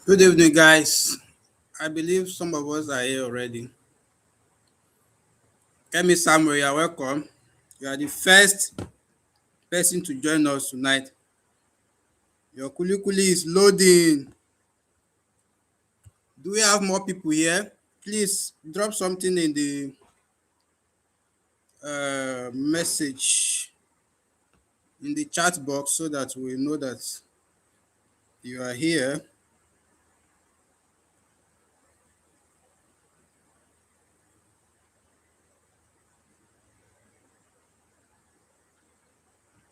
Good evening, guys. I believe some of us are here already. Kemi Samuel, you are welcome. You are the first person to join us tonight. Your kulikuli is loading. Do we have more people here? Please drop something in the message in the chat box so that we know that you are here.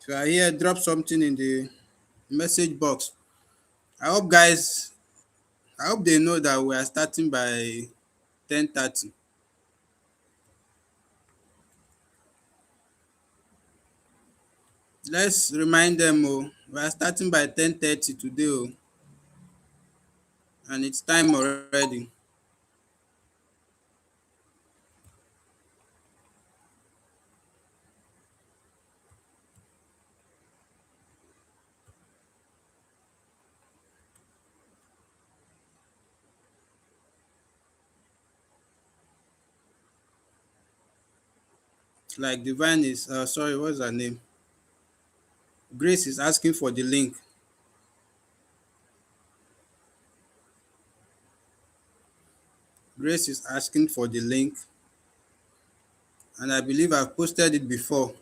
If you are here, drop something in the message box. I hope, guys, I hope they know that we are starting by 10:30. Let's remind them, we are starting by 10:30 today, and it's time already. Like Divine is, sorry, what's her name? Grace is asking for the link. Grace is asking for the link, and I believe I've posted it before.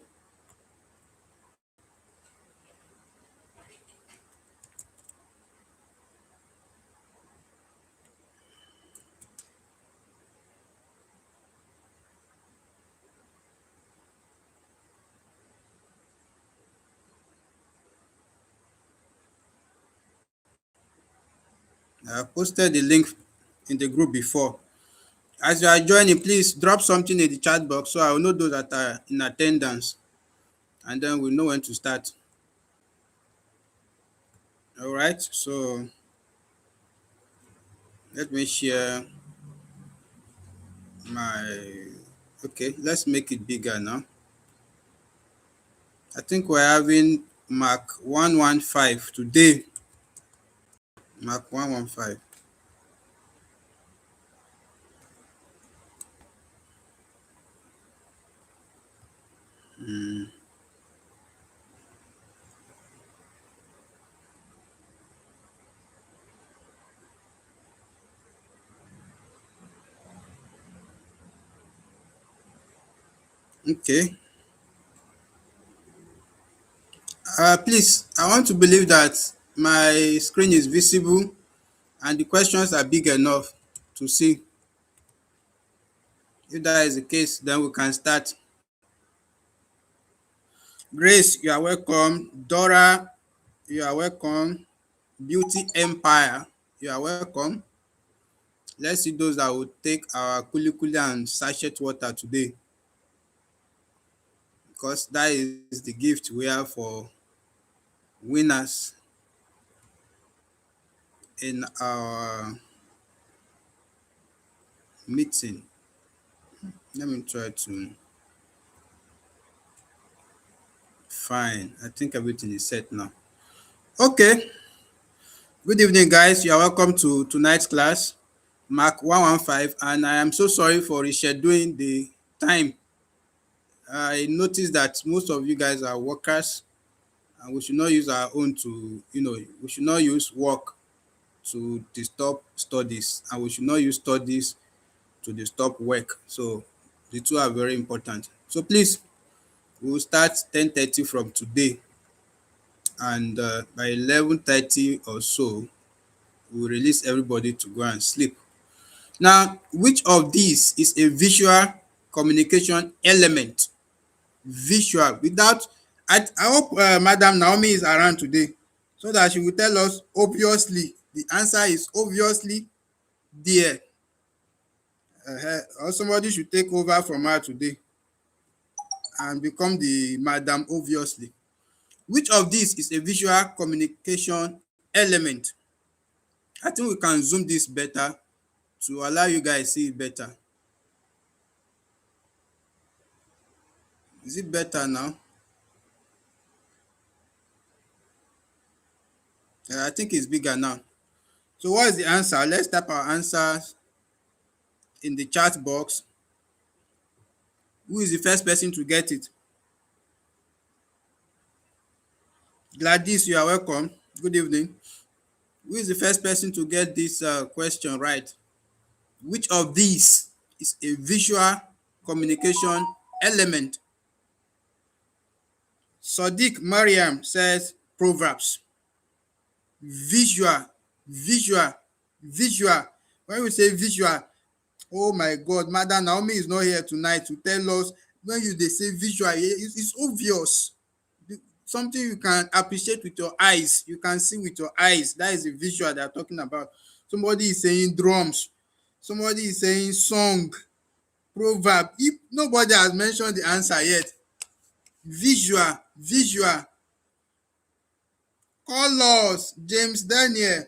I've posted the link in the group before. As you are joining, please drop something in the chat box so I will know those that are in attendance, and then we'll know when to start. All right, so let me share my. Okay, let's make it bigger now. I think we're having MAC115 today. MAC115. Okay. Please, I want to believe that my screen is visible and the questions are big enough to see. If that is the case, then we can start. Grace, you are welcome. Dora, you are welcome. Beauty Empire, you are welcome. Let's see those that will take our kulikuli and sachet water today, because that is the gift we have for winners in our meeting. Let me try to. Fine. I think everything is set now. Okay. Good evening, guys. You are welcome to tonight's class, Mark 115. And I am so sorry for rescheduling the time. I noticed that most of you guys are workers, and we should not use our own to, we should not use work to disturb studies, and we should not use studies to disturb work. So the two are very important. So please, we will start 10:30 from today, and by 11:30 or so, we will release everybody to go and sleep. Now, which of these is a visual communication element? Visual, without, I hope Madam Naomi is around today so that she will tell us obviously. The answer is obviously there. Or somebody should take over from her today and become the Madam Obviously. Which of these is a visual communication element? I think we can zoom this better to allow you guys see it better. Is it better now? I think it's bigger now. So what is the answer? Let's type our answers in the chat box. Who is the first person to get it? Gladys, you are welcome. Good evening. Who is the first person to get this question right? Which of these is a visual communication element? Sadiq Mariam says Proverbs. Visual, visual, visual. When we say visual, oh my God, Madam Naomi is not here tonight to tell us when they say visual, it's obvious. Something you can appreciate with your eyes, you can see with your eyes. That is the visual they're talking about. Somebody is saying drums, somebody is saying song, proverb. If nobody has mentioned the answer yet, visual, visual. Colors, James Daniel.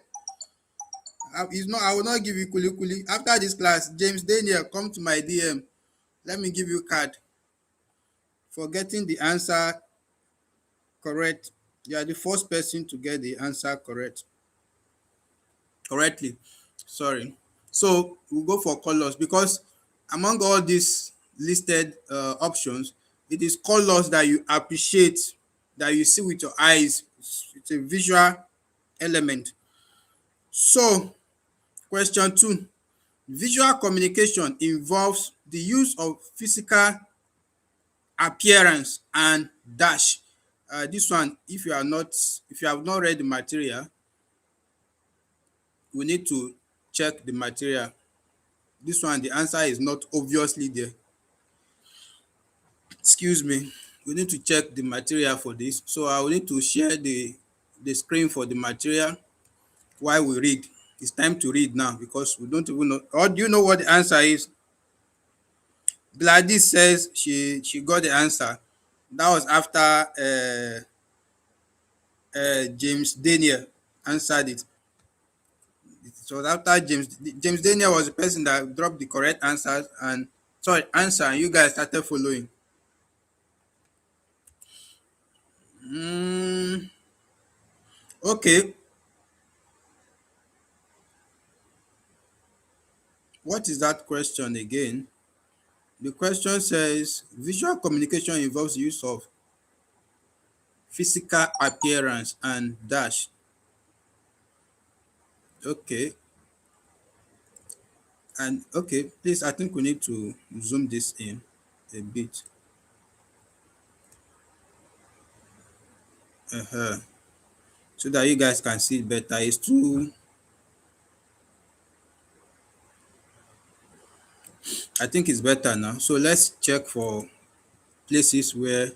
I will not give you kuli kuli. After this class, James Daniel, come to my DM. Let me give you a card for getting the answer correct. You are the first person to get the answer correctly. Sorry. So we'll go for colors because among all these listed options, it is colors that you appreciate, that you see with your eyes. It's a visual element. So, question 2. Visual communication involves the use of physical appearance and dash. This one, if you have not read the material, we need to check the material. This one, the answer is not obviously there. Excuse me. We need to check the material for this. So I will need to share the screen for the material while we read. It's time to read now because we don't even know. Or do you know what the answer is? Gladys says she got the answer. That was after James Daniel answered it. It was after James Daniel was the person that dropped the correct answers and answer, and you guys started following. Okay. What is that question again? The question says visual communication involves the use of physical appearance and dash. Okay. And okay, please, I think we need to zoom this in a bit. So that you guys can see it better. It's too, I think it's better now. So let's check for places where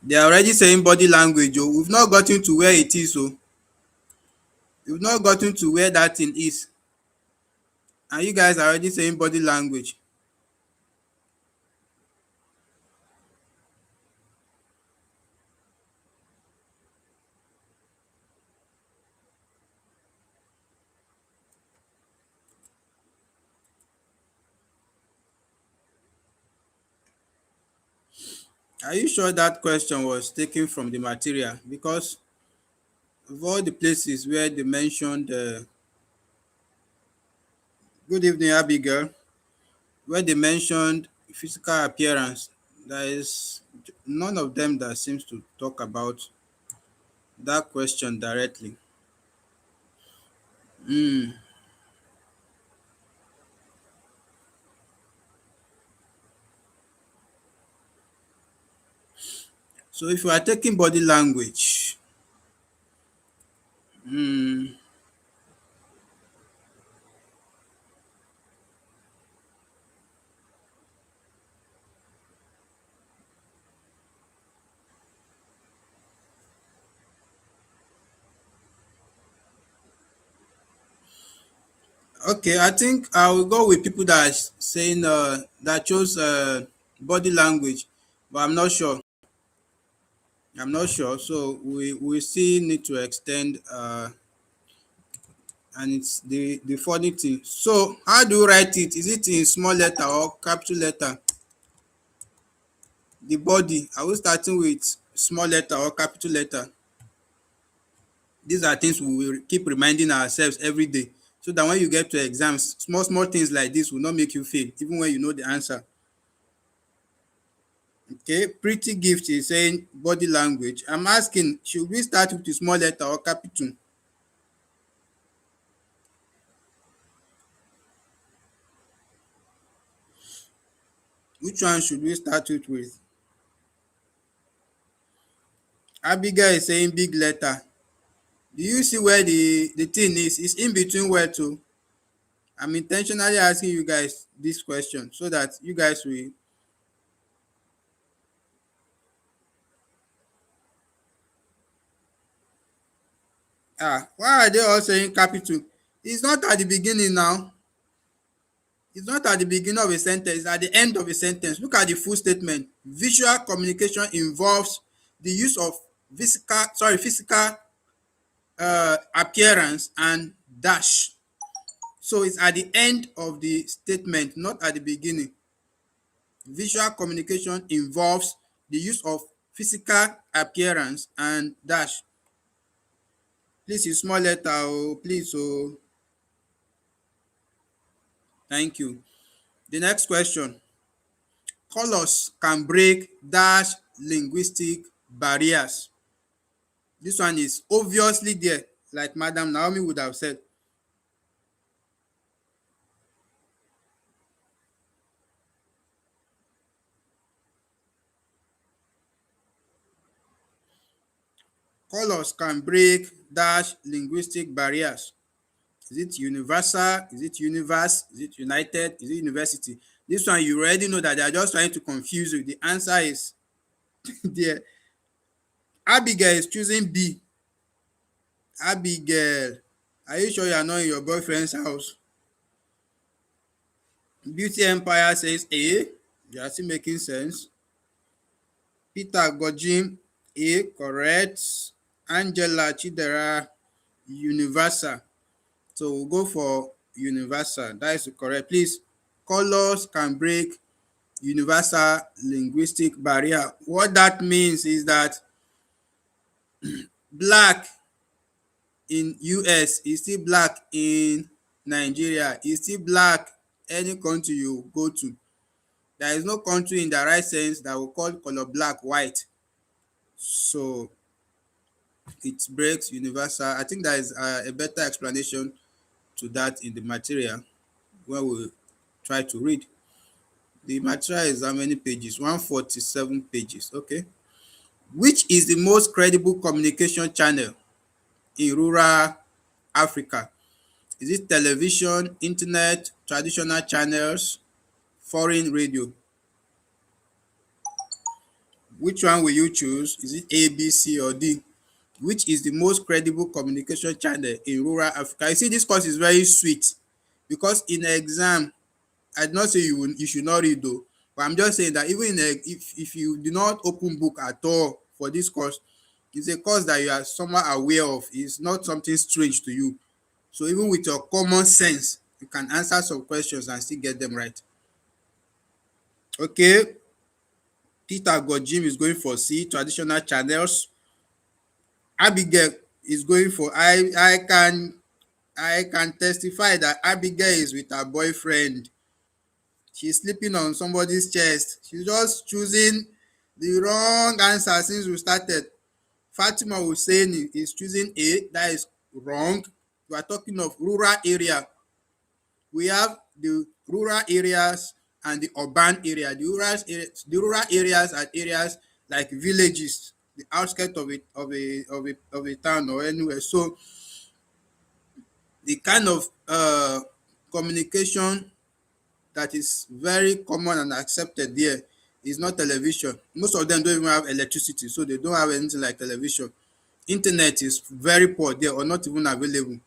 they are already saying body language. Oh, we've not gotten to where it is. So we've not gotten to where that thing is. And you guys are already saying body language. Are you sure that question was taken from the material? Because of all the places where they mentioned, good evening, Abigail, where they mentioned physical appearance, there is none of them that seems to talk about that question directly. So if you are taking body language, okay, I think I will go with people that are saying that chose body language, but I'm not sure. I'm not sure. So we still need to extend. And it's the funny thing. So how do you write it? Is it in small letter or capital letter? The body, are we starting with small letter or capital letter? These are things we will keep reminding ourselves every day, so that when you get to exams, small small things like this will not make you fail even when you know the answer. Okay, pretty gift is saying body language. I'm asking, should we start with the small letter or capital? Which one should we start with? Abigail is saying big letter. Do you see where the thing is? It's in between where to. I'm intentionally asking you guys this question so that you guys will. Why are they all saying capital? It's not at the beginning now. It's not at the beginning of a sentence, it's at the end of a sentence. Look at the full statement. Visual communication involves the use of physical appearance and dash. So it's at the end of the statement, not at the beginning. Visual communication involves the use of physical appearance and dash. Please use small letter, oh, please, oh. Thank you. The next question. Colors can break dash linguistic barriers. This one is obviously there, like Madam Naomi would have said. Colors can break dash linguistic barriers. Is it universal? Is it universe? Is it united? Is it university? This one you already know that they are just trying to confuse you. The answer is there. Abigail is choosing B. Abigail, are you sure you are not in your boyfriend's house? Beauty Empire says A. You are still making sense. Peter Gojim, A, correct. Angela Chidera, universal. So we'll go for universal. That is correct. Please, colors can break universal linguistic barrier. What that means is that black in US is still black in Nigeria, is still black any country you go to. There is no country in the right sense that will call color black white. So it breaks universal. I think there is a better explanation to that in the material when we try to read. The material is how many pages? 147 pages. Okay. Which is the most credible communication channel in rural Africa? Is it television, internet, traditional channels, foreign radio? Which one will you choose? Is it A, B, C, or D? Which is the most credible communication channel in rural Africa? You see, this course is very sweet because in exam, I did not say you should not read though, but I'm just saying that even if you do not open book at all for this course, it's a course that you are somewhat aware of. It's not something strange to you. So even with your common sense, you can answer some questions and still get them right. Okay, Peter Gojim is going for C, traditional channels. Abigail is going for I can testify that Abigail is with her boyfriend. She's sleeping on somebody's chest. She's just choosing the wrong answer since we started. Fatima Hussein is choosing A. That is wrong. We are talking of rural area. We have the rural areas and the urban area. The rural areas are areas like villages, the outskirts of a town or anywhere. So the kind of communication that is very common and accepted there is not television. Most of them don't even have electricity, so they don't have anything like television. Internet is very poor there or not even available.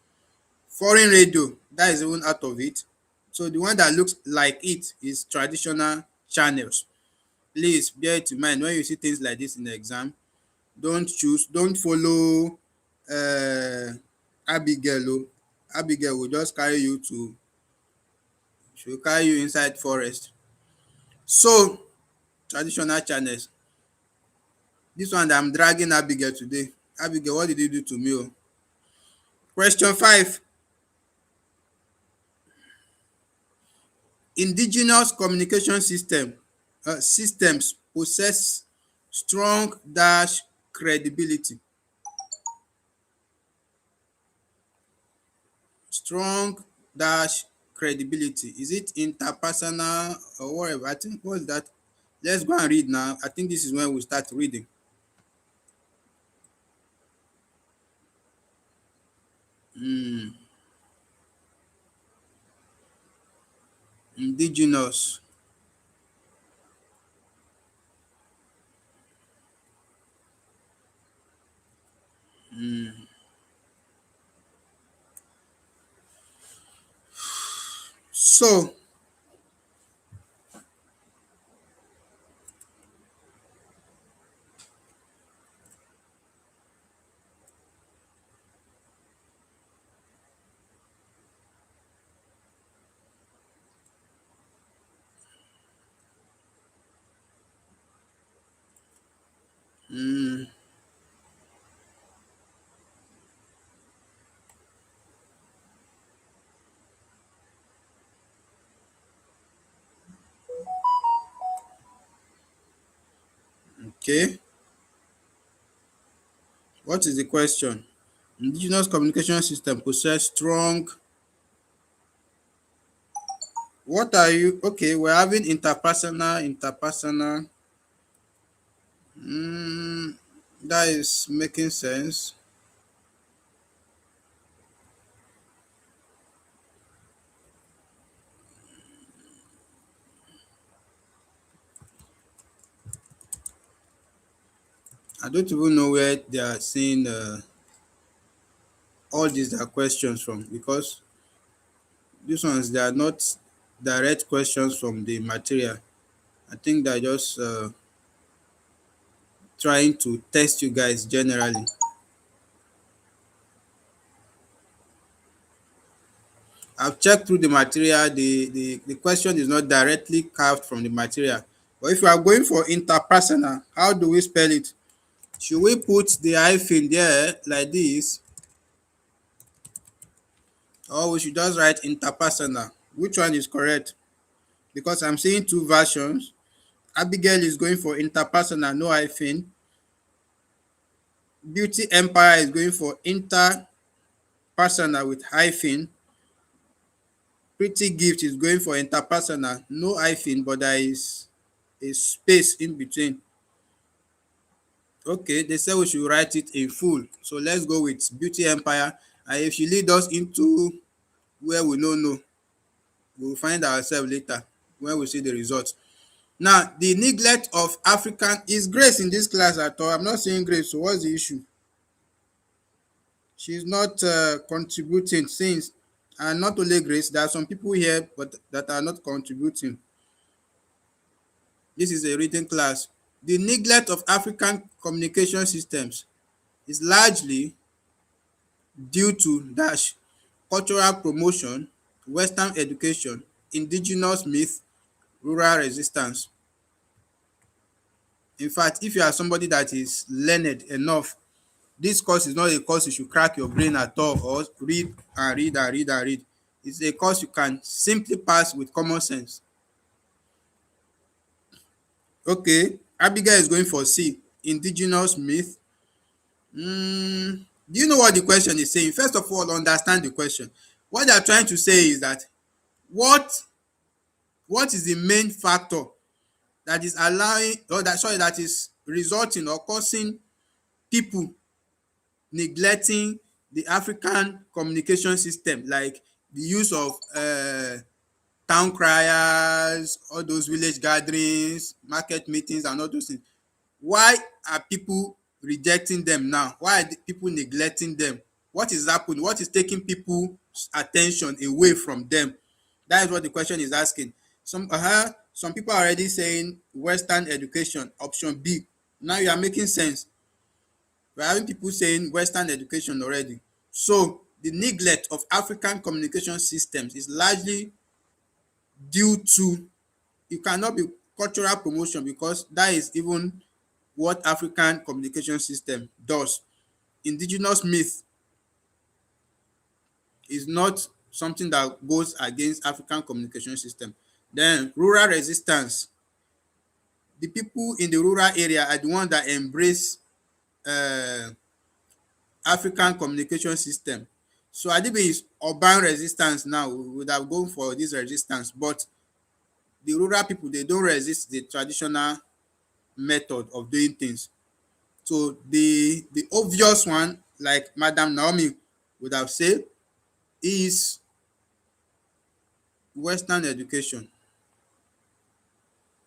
Foreign radio, that is even out of it. So the one that looks like it is traditional channels. Please bear it in mind when you see things like this in the exam. Don't follow Abigail. Abigail will just carry you to, she will carry you inside forest. So traditional channels. This one that I'm dragging Abigail today. Abigail, what did you do to me? Oh? Question 5. Indigenous communication systems possess strong dash credibility. Strong dash credibility. Is it interpersonal or whatever? I think what's that? Let's go and read now. I think this is when we start reading. Indigenous. So, okay. What is the question? Indigenous communication system possess strong. What are you? Okay, we're having interpersonal. Mm, that is making sense. I don't even know where they are seeing all these are questions from, because these ones they are not direct questions from the material. I think they're just trying to test you guys generally. I've checked through the material. The question is not directly carved from the material. But if you are going for interpersonal, how do we spell it? Should we put the hyphen there like this, or we should just write interpersonal? Which one is correct? Because I'm seeing two versions. Abigail is going for interpersonal, no hyphen. Beauty Empire is going for interpersonal with hyphen. Pretty Gift is going for interpersonal, no hyphen, but there is a space in between. Okay, they say we should write it in full. So let's go with Beauty Empire. And if she lead us into where we don't know, we'll find ourselves later when we see the results. Now, the neglect of African is Grace in this class at all. I'm not seeing Grace, so what's the issue? She's not contributing since, and not only Grace, there are some people here but that are not contributing. This is a written class. The neglect of African communication systems is largely due to dash cultural promotion, Western education, indigenous myth, rural resistance. In fact, if you are somebody that is learned enough, this course is not a course you should crack your brain at all or read and read and read and read. It's a course you can simply pass with common sense. Okay, Abigail is going for C, indigenous myth. Do you know what the question is saying? First of all, understand the question. What they are trying to say is that what what is the main factor that is allowing, or that is resulting or causing people neglecting the African communication system, like the use of town criers, all those village gatherings, market meetings and all those things. Why are people rejecting them now? Why are the people neglecting them? What is happening? What is taking people's attention away from them? That is what the question is asking. Some people are already saying Western education, option B. Now you are making sense. We're having people saying Western education already. So the neglect of African communication systems is largely due to, it cannot be cultural promotion, because that is even what African communication system does. Indigenous myth is not something that goes against African communication system. Then rural resistance, the people in the rural area are the ones that embrace uh, African communication system. So Adibi is urban resistance now, we would have gone for this resistance, but the rural people, they don't resist the traditional method of doing things. So the obvious one, like Madam Naomi would have said, is Western education.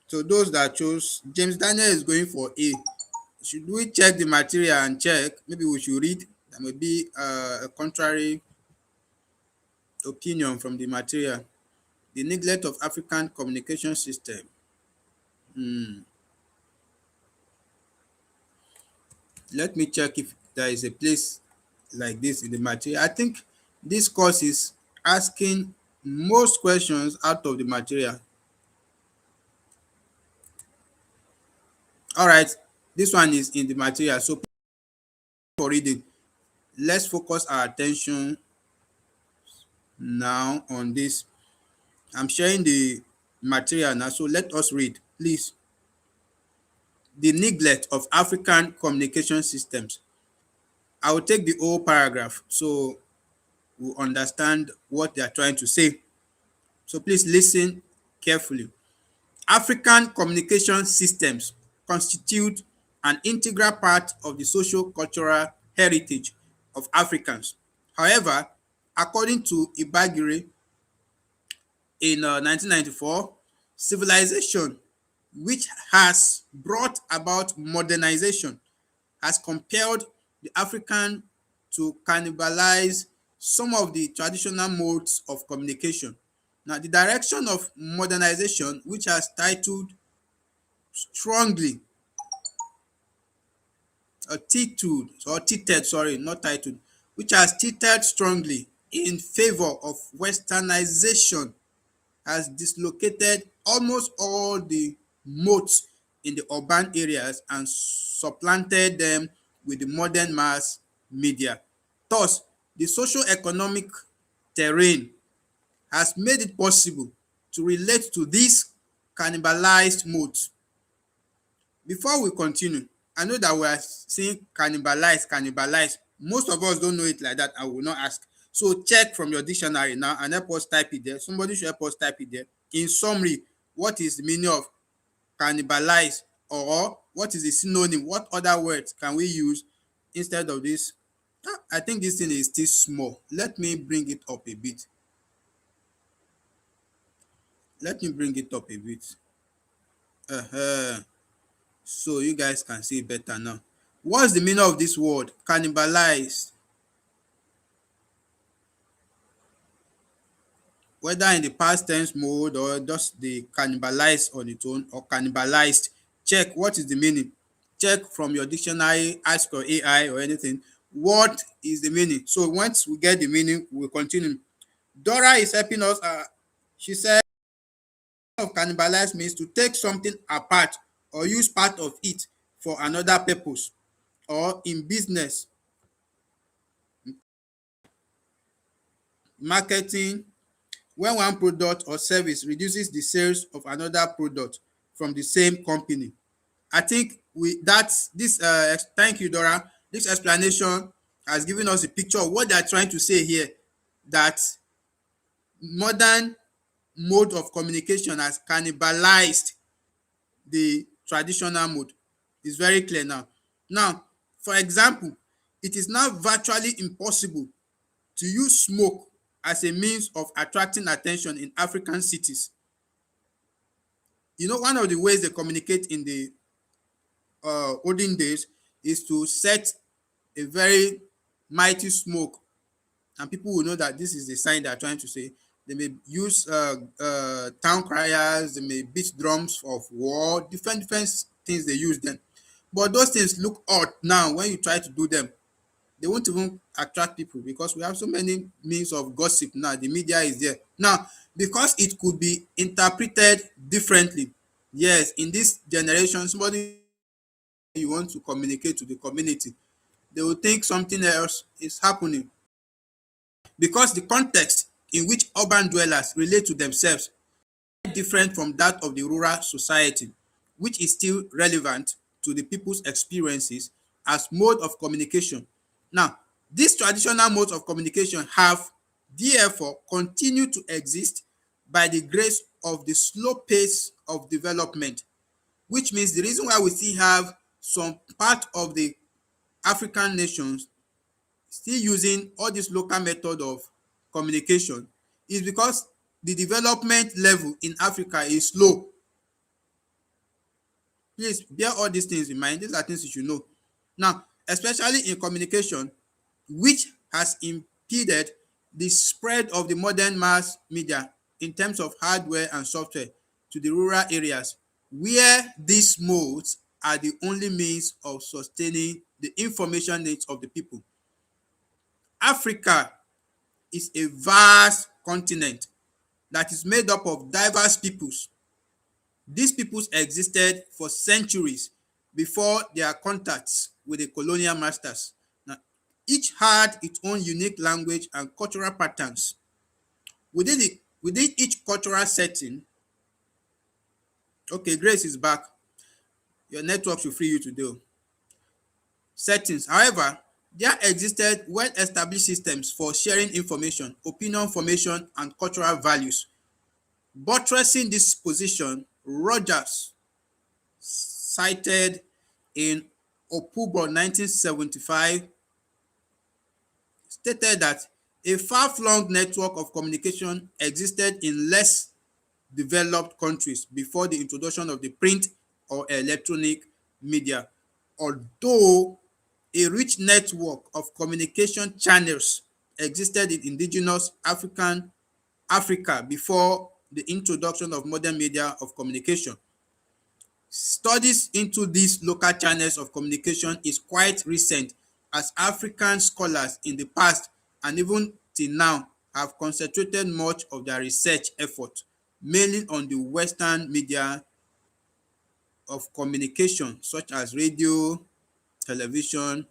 So those that chose, James Daniel is going for A. Should we check the material and check? Maybe we should read. There may be a contrary opinion from the material. The neglect of African communication system. Let me check if there is a place like this in the material. I think this course is asking most questions out of the material. All right, this one is in the material. So for reading, let's focus our attention now on this. I'm sharing the material now, so let us read, please. The neglect of African communication systems. I will take the whole paragraph so we understand what they are trying to say. So please listen carefully. African communication systems constitute an integral part of the socio-cultural heritage of Africans. However, according to Ibagire in 1994, civilization, which has brought about modernization, has compelled the African to cannibalize some of the traditional modes of communication. Now, the direction of modernization, which has titled strongly, or titled, or tilted, sorry, not titled, which has tilted strongly in favor of westernization, has dislocated almost all the modes in the urban areas and supplanted them with the modern mass media. Thus, the socio-economic terrain has made it possible to relate to these cannibalized modes. Before we continue, I know that we are saying cannibalize, cannibalize. Most of us don't know it like that. I will not ask. So check from your dictionary now and help us type it there. Somebody should help us type it there. In summary, what is the meaning of cannibalize, or what is the synonym? What other words can we use instead of this? I think this thing is still small. Let me bring it up a bit. Let me bring it up a bit. So you guys can see it better now. What's the meaning of this word? Cannibalize. Whether in the past tense mode or just the cannibalize on its own or cannibalized. Check what is the meaning. Check from your dictionary, ask your AI or anything. What is the meaning? So once we get the meaning, we'll continue. Dora is helping us. She said of cannibalize means to take something apart or use part of it for another purpose, or in business, marketing, when one product or service reduces the sales of another product from the same company. I think we that's this thank you, Dora. This explanation has given us a picture of what they are trying to say here, that modern mode of communication has cannibalized the traditional mode. It's very clear now. Now, for example, it is now virtually impossible to use smoke as a means of attracting attention in African cities. You know, one of the ways they communicate in the olden days is to set a very mighty smoke, and people will know that this is the sign they are trying to say. They may use town criers, they may beat drums of war, different things they use then. But those things look odd now when you try to do them. They won't even attract people because we have so many means of gossip now. The media is there. Now, because it could be interpreted differently. Yes, in this generation, somebody you want to communicate to the community, they will think something else is happening because the context in which urban dwellers relate to themselves is different from that of the rural society, which is still relevant to the people's experiences as mode of communication. Now, these traditional modes of communication have therefore continued to exist by the grace of the slow pace of development, which means the reason why we still have some part of the African nations still using all this local method of communication is because the development level in Africa is slow. Please bear all these things in mind. These are things you should know. Now, especially in communication, which has impeded the spread of the modern mass media in terms of hardware and software to the rural areas, where these modes are the only means of sustaining the information needs of the people. Africa is a vast continent that is made up of diverse peoples. These peoples existed for centuries before their contacts with the colonial masters. Now, each had its own unique language and cultural patterns. Within each cultural setting, okay, Grace is back. Your network should free you today. Settings, however, there existed well-established systems for sharing information, opinion formation, and cultural values. Buttressing this position, Rogers cited in October 1975 stated that a far-flung network of communication existed in less developed countries before the introduction of the print or electronic media, although a rich network of communication channels existed in indigenous Africa before the introduction of modern media of communication. Studies into these local channels of communication is quite recent, as African scholars in the past and even till now have concentrated much of their research effort mainly on the Western media of communication such as radio, television,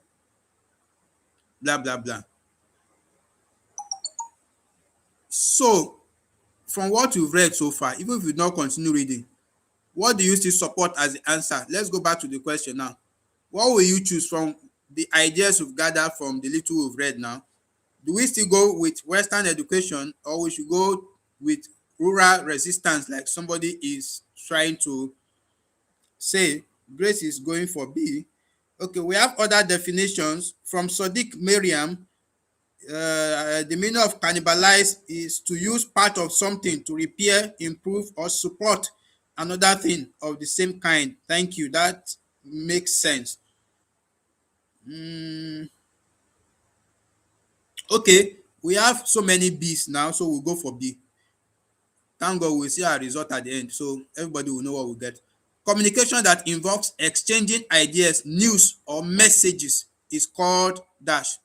blah blah blah. So from what you've read so far, even if you don't continue reading, what do you still support as the answer? Let's go back to the question now. What will you choose from the ideas you've gathered from the little we've read now? Do we still go with Western education, or we should go with rural resistance like somebody is trying to say? Grace is going for B. Okay, we have other definitions from Sadiq Merriam. The meaning of cannibalize is to use part of something to repair, improve, or support another thing of the same kind. Thank you. That makes sense. Okay, we have so many B's now, so we'll go for B. Thank God we'll see our result at the end, so everybody will know what we get. Communication that involves exchanging ideas, news, or messages is called dash.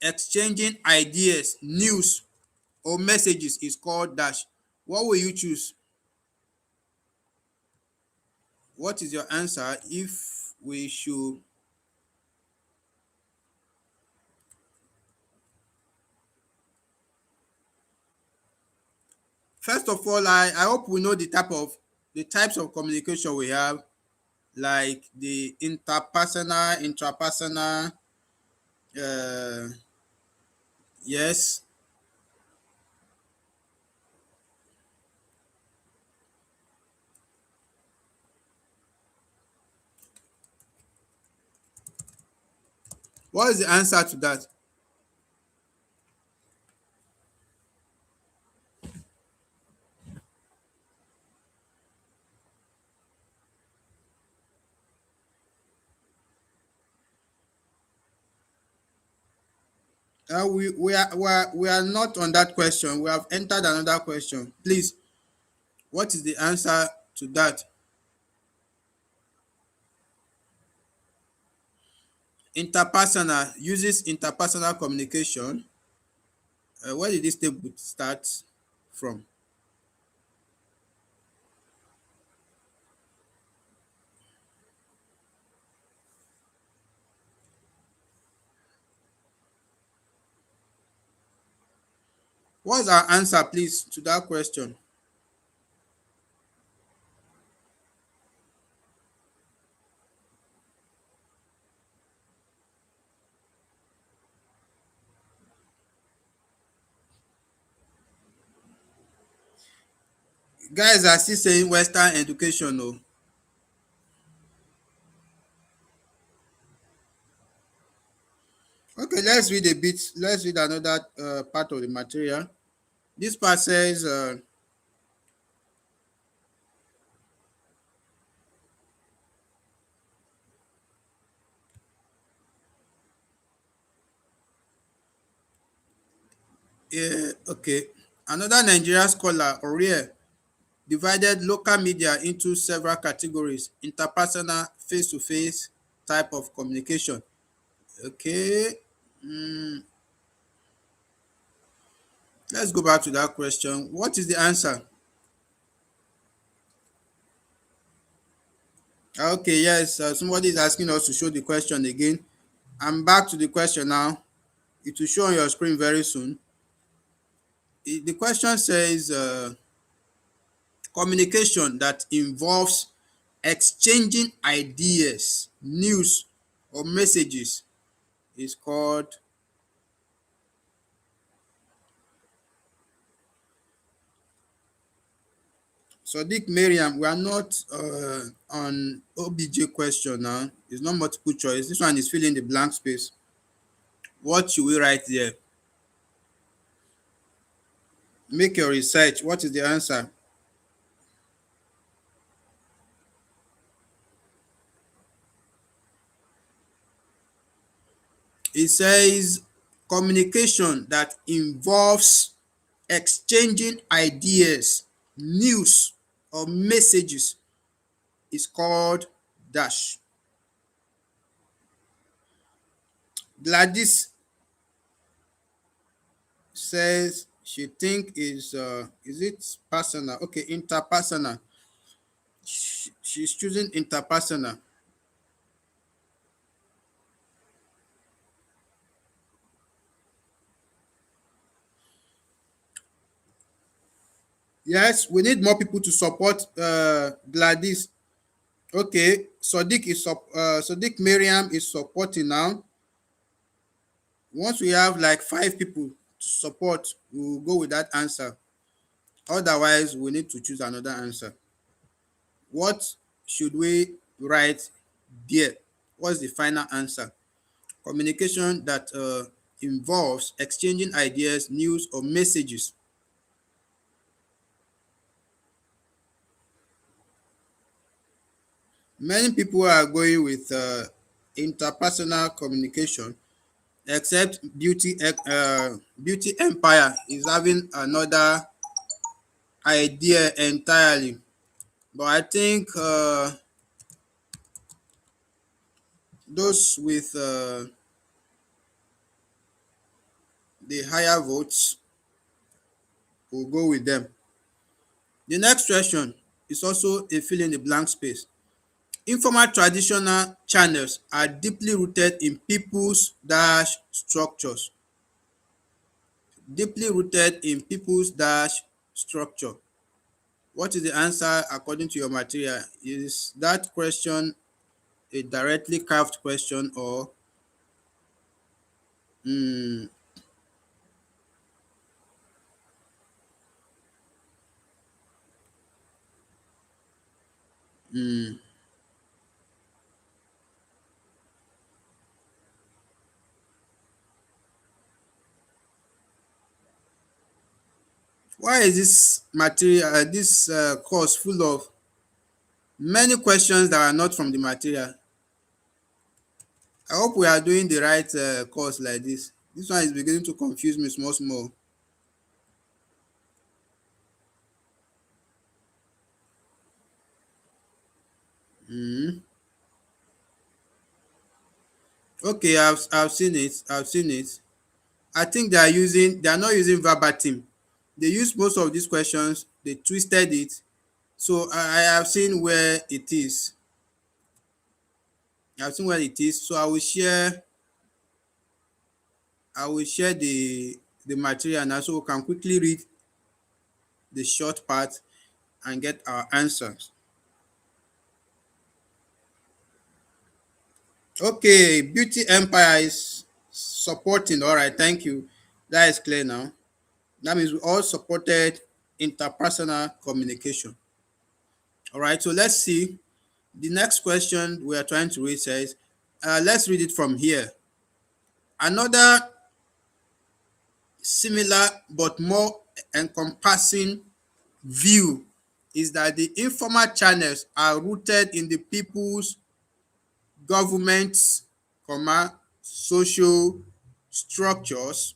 Exchanging ideas, news, or messages is called dash. What will you choose? What is your answer if we should? First of all, I hope we know the types of communication we have, like the interpersonal, intrapersonal. Uh, yes. What is the answer to that? We are not on that question. We have entered another question. Please, what is the answer to that? Interpersonal uses interpersonal communication. Where did this table start from? What's our answer, please, to that question? Guys are still saying Western education. Oh. Okay, let's read a bit. Let's read another part of the material. This part says, okay, another Nigerian scholar, Orie, divided local media into several categories: interpersonal, face-to-face type of communication. Okay, mm, let's go back to that question. What is the answer? Okay, yes, somebody is asking us to show the question again. I'm back to the question now. It will show on your screen very soon. The question says, communication that involves exchanging ideas, news, or messages is called. Sadiq Miriam, we are not on OBJ question now. It's not multiple choice. This one is filling the blank space. What should we write there? Make your research. What is the answer? It says communication that involves exchanging ideas, news, or messages is called dash. Gladys says she think is it personal? Okay, interpersonal. She's choosing interpersonal. Yes, we need more people to support Gladys. Okay, Sadiq Miriam is supporting now. Once we have like 5 people to support, we will go with that answer. Otherwise, we need to choose another answer. What should we write there? What's the final answer? Communication that involves exchanging ideas, news, or messages. Many people are going with interpersonal communication, except Beauty Empire is having another idea entirely. But I think those with the higher votes will go with them. The next question is also a fill in the blank space. Informal traditional channels are deeply rooted in people's dash structures. Deeply rooted in people's dash structure. What is the answer according to your material? Is that question a directly carved question or mm, mm, why is this material, this course full of many questions that are not from the material? I hope we are doing the right course like this. This one is beginning to confuse me small small. Mm. Okay, I've seen it. I've seen it. I think they are not using verbatim. They use most of these questions, they twisted it. So I have seen where it is. I've seen where it is. So I will share the material now so we can quickly read the short part and get our answers. Okay, Beauty Empire is supporting. All right, thank you. That is clear now. That means we all supported interpersonal communication. All right, so let's see. The next question we are trying to read says, let's read it from here. Another similar but more encompassing view is that the informal channels are rooted in the people's governments, social structures.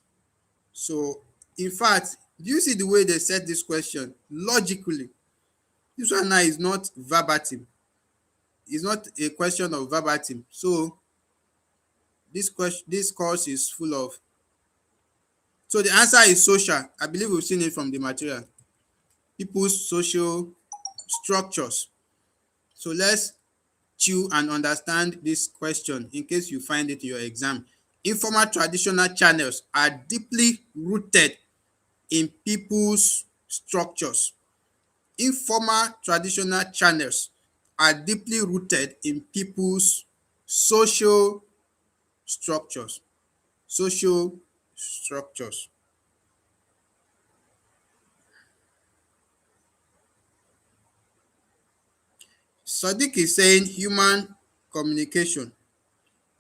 So, in fact, do you see the way they set this question? Logically, this one now is not verbatim. It's not a question of verbatim. So, this course is full of. So, the answer is social. I believe we've seen it from the material. People's social structures. So, let's chew and understand this question in case you find it in your exam. Informal traditional channels are deeply rooted in people's structures. Informal traditional channels are deeply rooted in people's social structures. Social structures. Sadiq is saying human communication.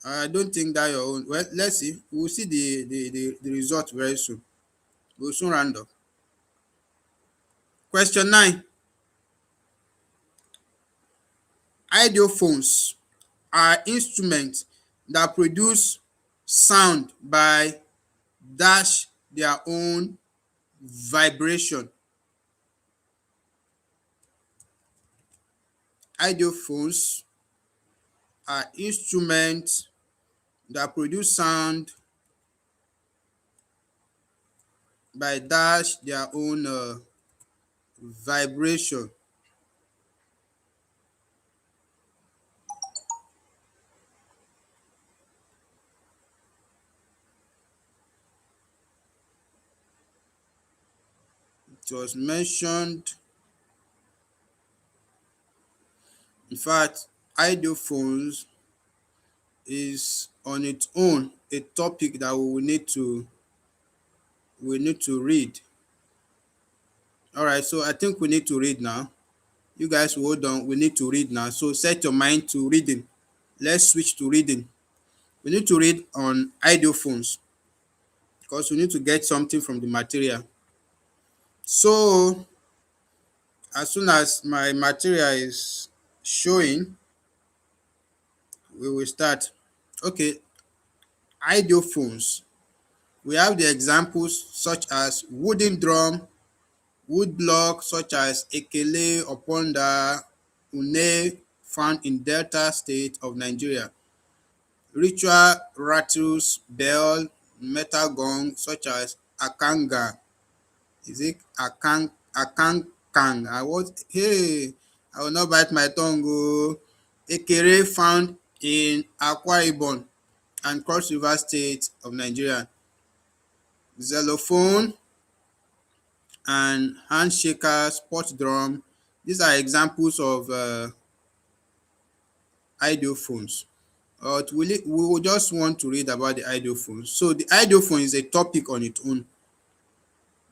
I don't think that your own. Well, let's see. We'll see the result very soon. We'll soon round up. Question 9. Idiophones are instruments that produce sound by dash their own vibration. Idiophones are instruments that produce sound by dash their own vibration. It was mentioned. In fact, idiophones is on its own a topic that we need to read. All right, so I think we need to read now. You guys hold on, we need to read now. So set your mind to reading. Let's switch to reading. We need to read on idiophones because we need to get something from the material. So as soon as my material is showing, we will start. Okay, idiophones. We have the examples such as wooden drum, wood block such as ekele, oponda, une, found in Delta State of Nigeria. Ritual rattles, bell, metal gong such as akanga. Is it akankang? I will not bite my tongue. Oh. Ekere found in Akwa Ibom and Cross River State of Nigeria. Xylophone and handshaker, sport drum. These are examples of idiophones. We will just want to read about the idiophone. So the idiophone is a topic on its own,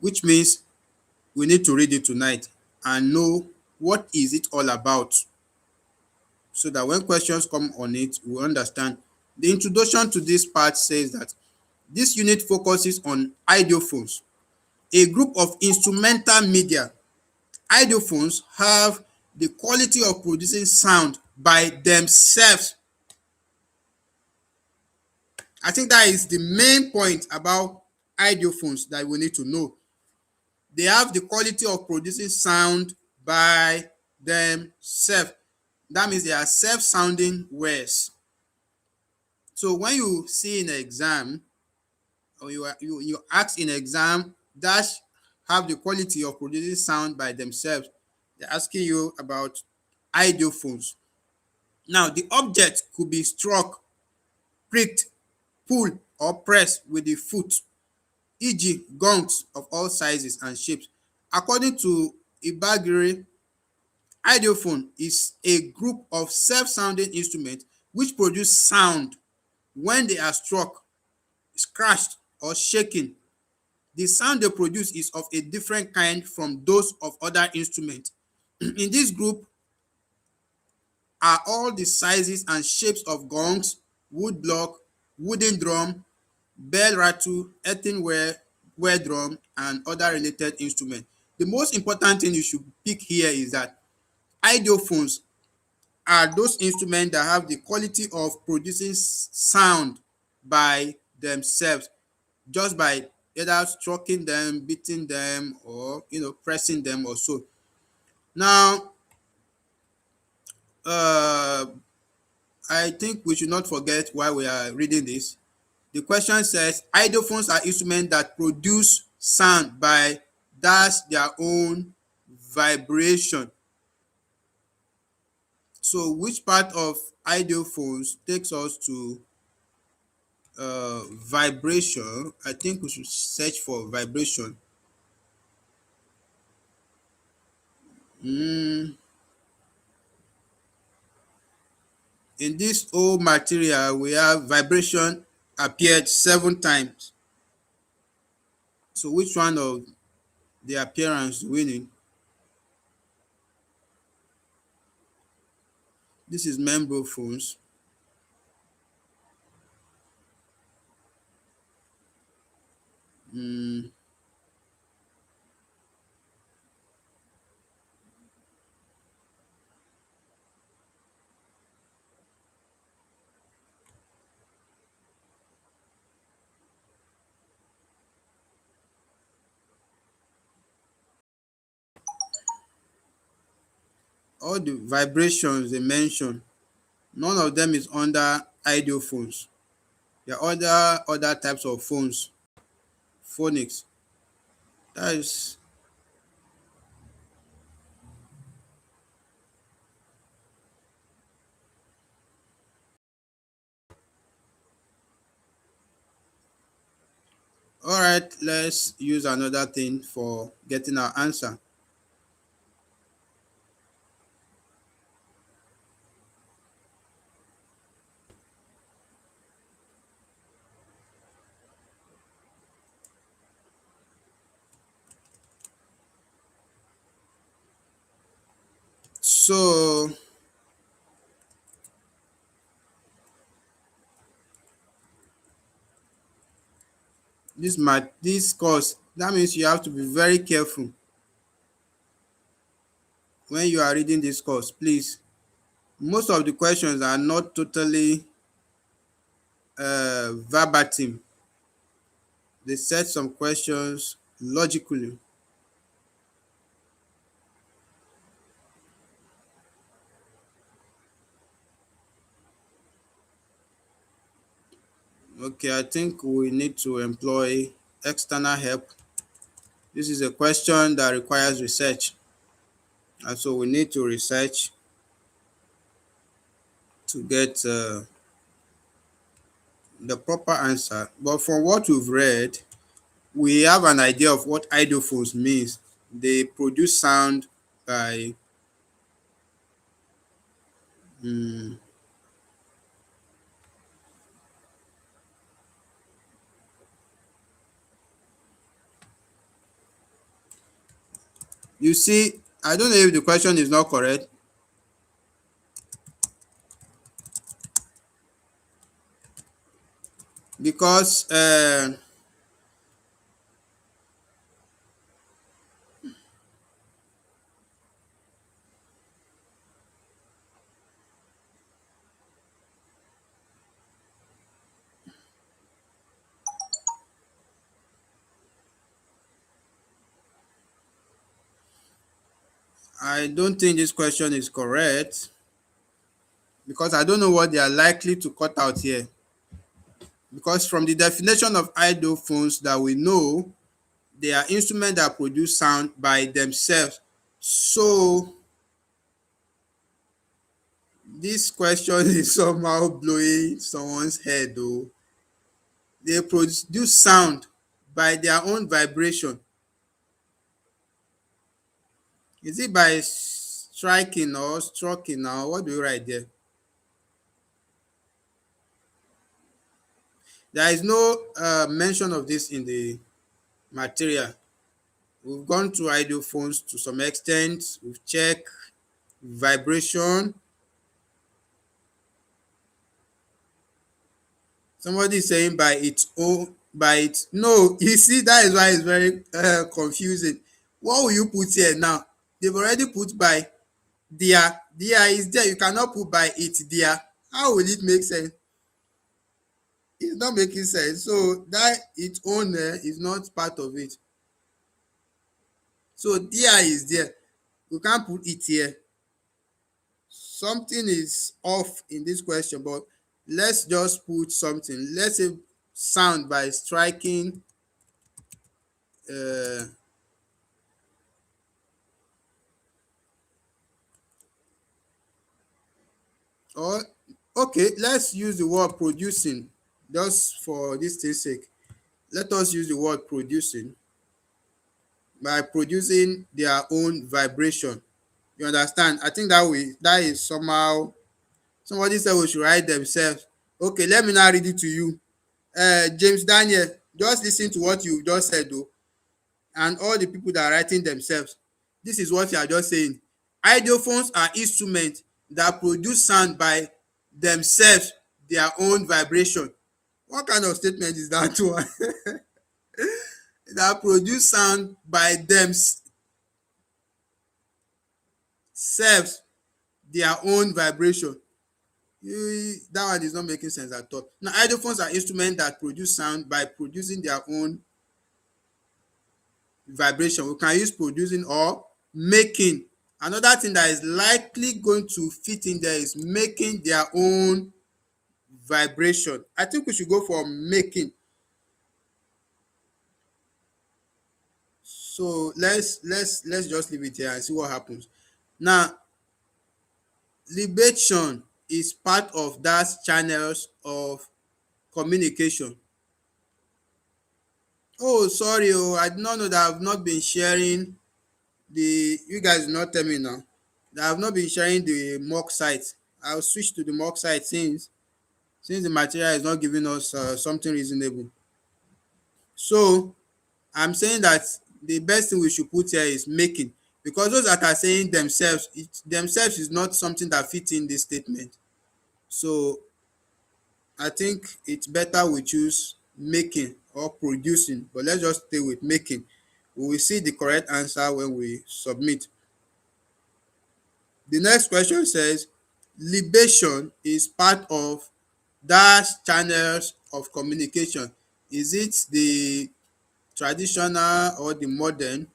which means we need to read it tonight and know what is it all about so that when questions come on it, we understand. The introduction to this part says that this unit focuses on idiophones, a group of instrumental media. Idiophones have the quality of producing sound by themselves. I think that is the main point about idiophones that we need to know. They have the quality of producing sound by themselves. That means they are self-sounding words. So when you see in an exam, or you ask in exam dash have the quality of producing sound by themselves, they're asking you about ideophones. Now the object could be struck, pricked, pulled, or pressed with the foot, e.g. gongs of all sizes and shapes. According to Ibagiri, ideophone is a group of self-sounding instruments which produce sound when they are struck, scratched, or shaken. The sound they produce is of a different kind from those of other instruments. In this group are all the sizes and shapes of gongs, wood block, wooden drum, bell rattle, earthenware ware drum, and other related instruments. The most important thing you should pick here is that ideophones are those instruments that have the quality of producing sound by themselves, just by either stroking them, beating them, or pressing them or so. Now, uh, I think we should not forget why we are reading this. The question says ideophones are instruments that produce sound by their own vibration. So which part of ideophones takes us to vibration? I think we should search for vibration. Mm, in this old material, we have vibration appeared 7 times. So which one of the appearance do we need? This is membrophones. Mm, all the vibrations they mention, none of them is under ideophones. There are other types of phones, phonics. That is all right. Let's use another thing for getting our answer. So this course, that means you have to be very careful when you are reading this course, please. Most of the questions are not totally verbatim. They set some questions logically. Okay, I think we need to employ external help. This is a question that requires research, and so we need to research to get the proper answer. But from what we've read, we have an idea of what idophones means. They produce sound by um, you see, I don't know if the question is not correct, because I don't think this question is correct, because I don't know what they are likely to cut out here. because from the definition of idophones that we know, they are instruments that produce sound by themselves. So this question is somehow blowing someone's head though. They produce sound by their own vibration. Is it by striking or stroking now? What do you write there? There is no mention of this in the material. We've gone through ideophones to some extent. We've checked vibration. Somebody is saying by its own, by its, no, you see, that is why it's very confusing. What will you put here now? They've already put by their is there. You cannot put by it there. How will it make sense? It's not making sense. So that its own is not part of it. So there is there. We can't put it here. Something is off in this question, but let's just put something. Let's say sound by striking uh, or okay, let's use the word producing just for this thing's sake. Let us use the word producing, by producing their own vibration. You understand? I think that is somehow, somebody said we should write themselves. Okay, let me now read it to you. James Daniel, just listen to what you just said though, and all the people that are writing themselves. This is what you are just saying. Ideophones are instruments that produce sound by themselves, their own vibration. What kind of statement is that one? That produce sound by themselves, their own vibration. That one is not making sense at all. Now, ideophones are instruments that produce sound by producing their own vibration. We can use producing or making. Another thing that is likely going to fit in there is making their own vibration. I think we should go for making. So let's just leave it here and see what happens. Now, libation is part of that channels of communication. Oh, sorry, oh, I did not know that I've not been sharing you guys did not tell me now that I've not been sharing the mock site. I'll switch to the mock site since the material is not giving us something reasonable. So I'm saying that the best thing we should put here is making, because those that are saying themselves, themselves is not something that fits in this statement. So I think it's better we choose making or producing, but let's just stay with making. We will see the correct answer when we submit. The next question says, libation is part of dash channels of communication. Is it the traditional or the modern?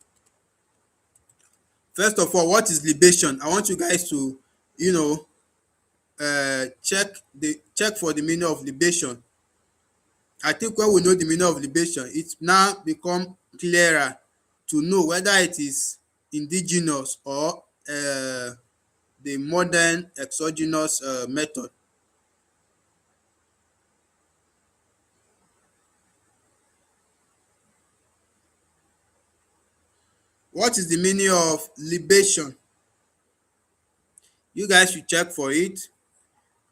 First of all, what is libation? I want you guys to, you know, check for the meaning of libation. I think when we know the meaning of libation, it now become clearer to know whether it is indigenous or the modern exogenous method. What is the meaning of libation? You guys should check for it.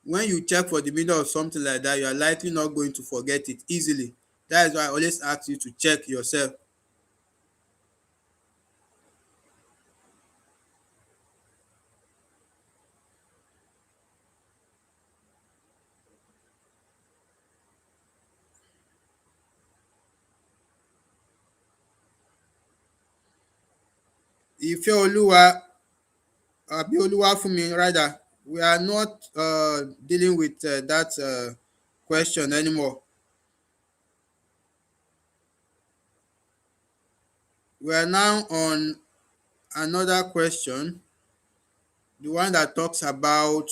When you check for the meaning of something like that, you are likely not going to forget it easily. That is why I always ask you to check yourself. Ifeoluwa, Abioluwafumi, rather, we are not dealing with that question anymore. We are now on another question, the one that talks about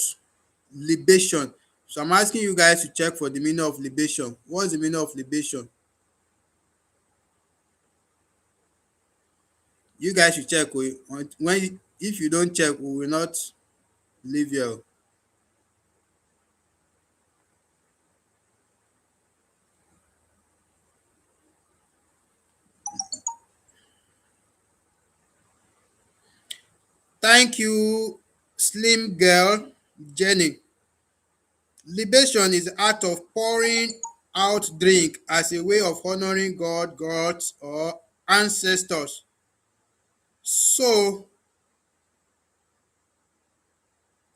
libation. So I'm asking you guys to check for the meaning of libation. What's the meaning of libation? You guys should check. If you don't check, we will not leave here. Thank you, slim girl Jenny. Libation is the act of pouring out drink as a way of honoring God, gods, or ancestors. So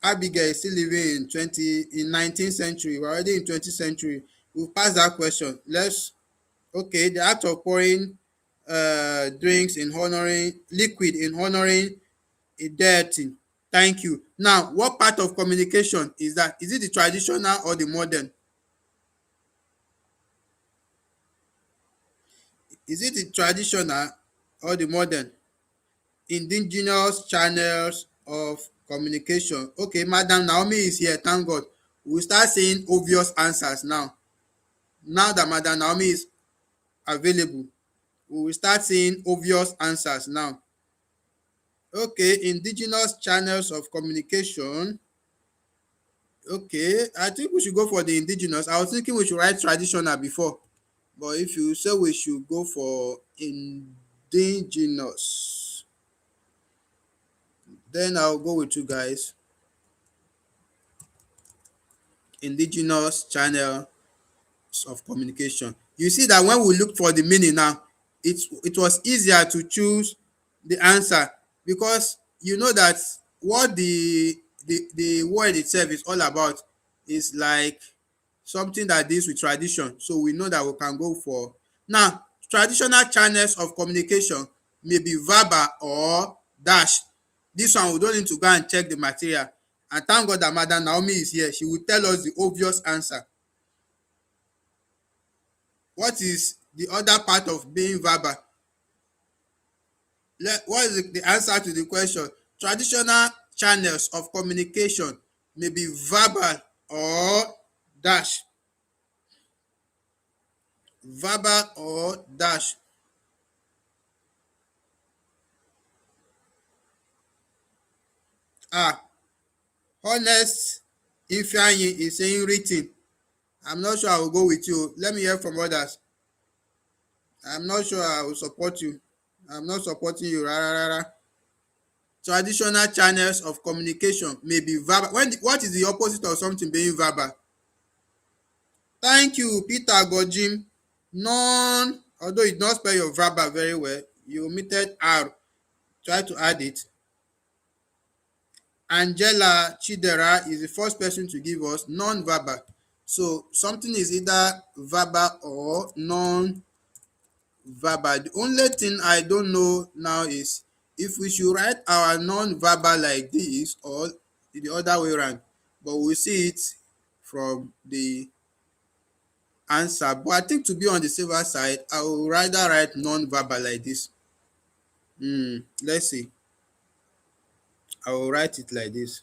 Abigail is still living in 19th century. We're already in 20th century. We'll pass that question. Okay, the act of pouring drinks in honoring liquid in honoring a deity. Thank you. Now, what part of communication is that? Is it the traditional or the modern? Is it the traditional or the modern? Indigenous channels of communication. Okay, Madam Naomi is here. Thank God. We'll start saying obvious answers now. Now that Madam Naomi is available, we will start seeing obvious answers now. Okay, indigenous channels of communication. Okay, I think we should go for the indigenous. I was thinking we should write traditional before, but if you say we should go for indigenous, then I'll go with you guys. Indigenous channel of communication. You see that when we look for the meaning now, it was easier to choose the answer, because you know that what the word itself is all about is like something that deals with tradition. So we know that we can go for. Now, traditional channels of communication may be verbal or dash. This one we don't need to go and check the material. And thank God that Madam Naomi is here. She will tell us the obvious answer. What is the other part of being verbal? What is the answer to the question? Traditional channels of communication may be verbal or dash. Verbal or dash. Ah, honest Ifeanyi is saying written. I'm not sure I will go with you. Let me hear from others. I'm not sure I will support you. I'm not supporting you. Rara, rara. Traditional channels of communication may be verbal. What is the opposite of something being verbal? Thank you, Peter Gojim. Non, although you did not spell your verbal very well, you omitted R. Try to add it. Angela Chidera is the first person to give us non-verbal. So something is either verbal or non-verbal. The only thing I don't know now is if we should write our non-verbal like this or the other way around. But we'll see it from the answer. But I think to be on the safer side, I will rather write non-verbal like this. Let's see. I will write it like this.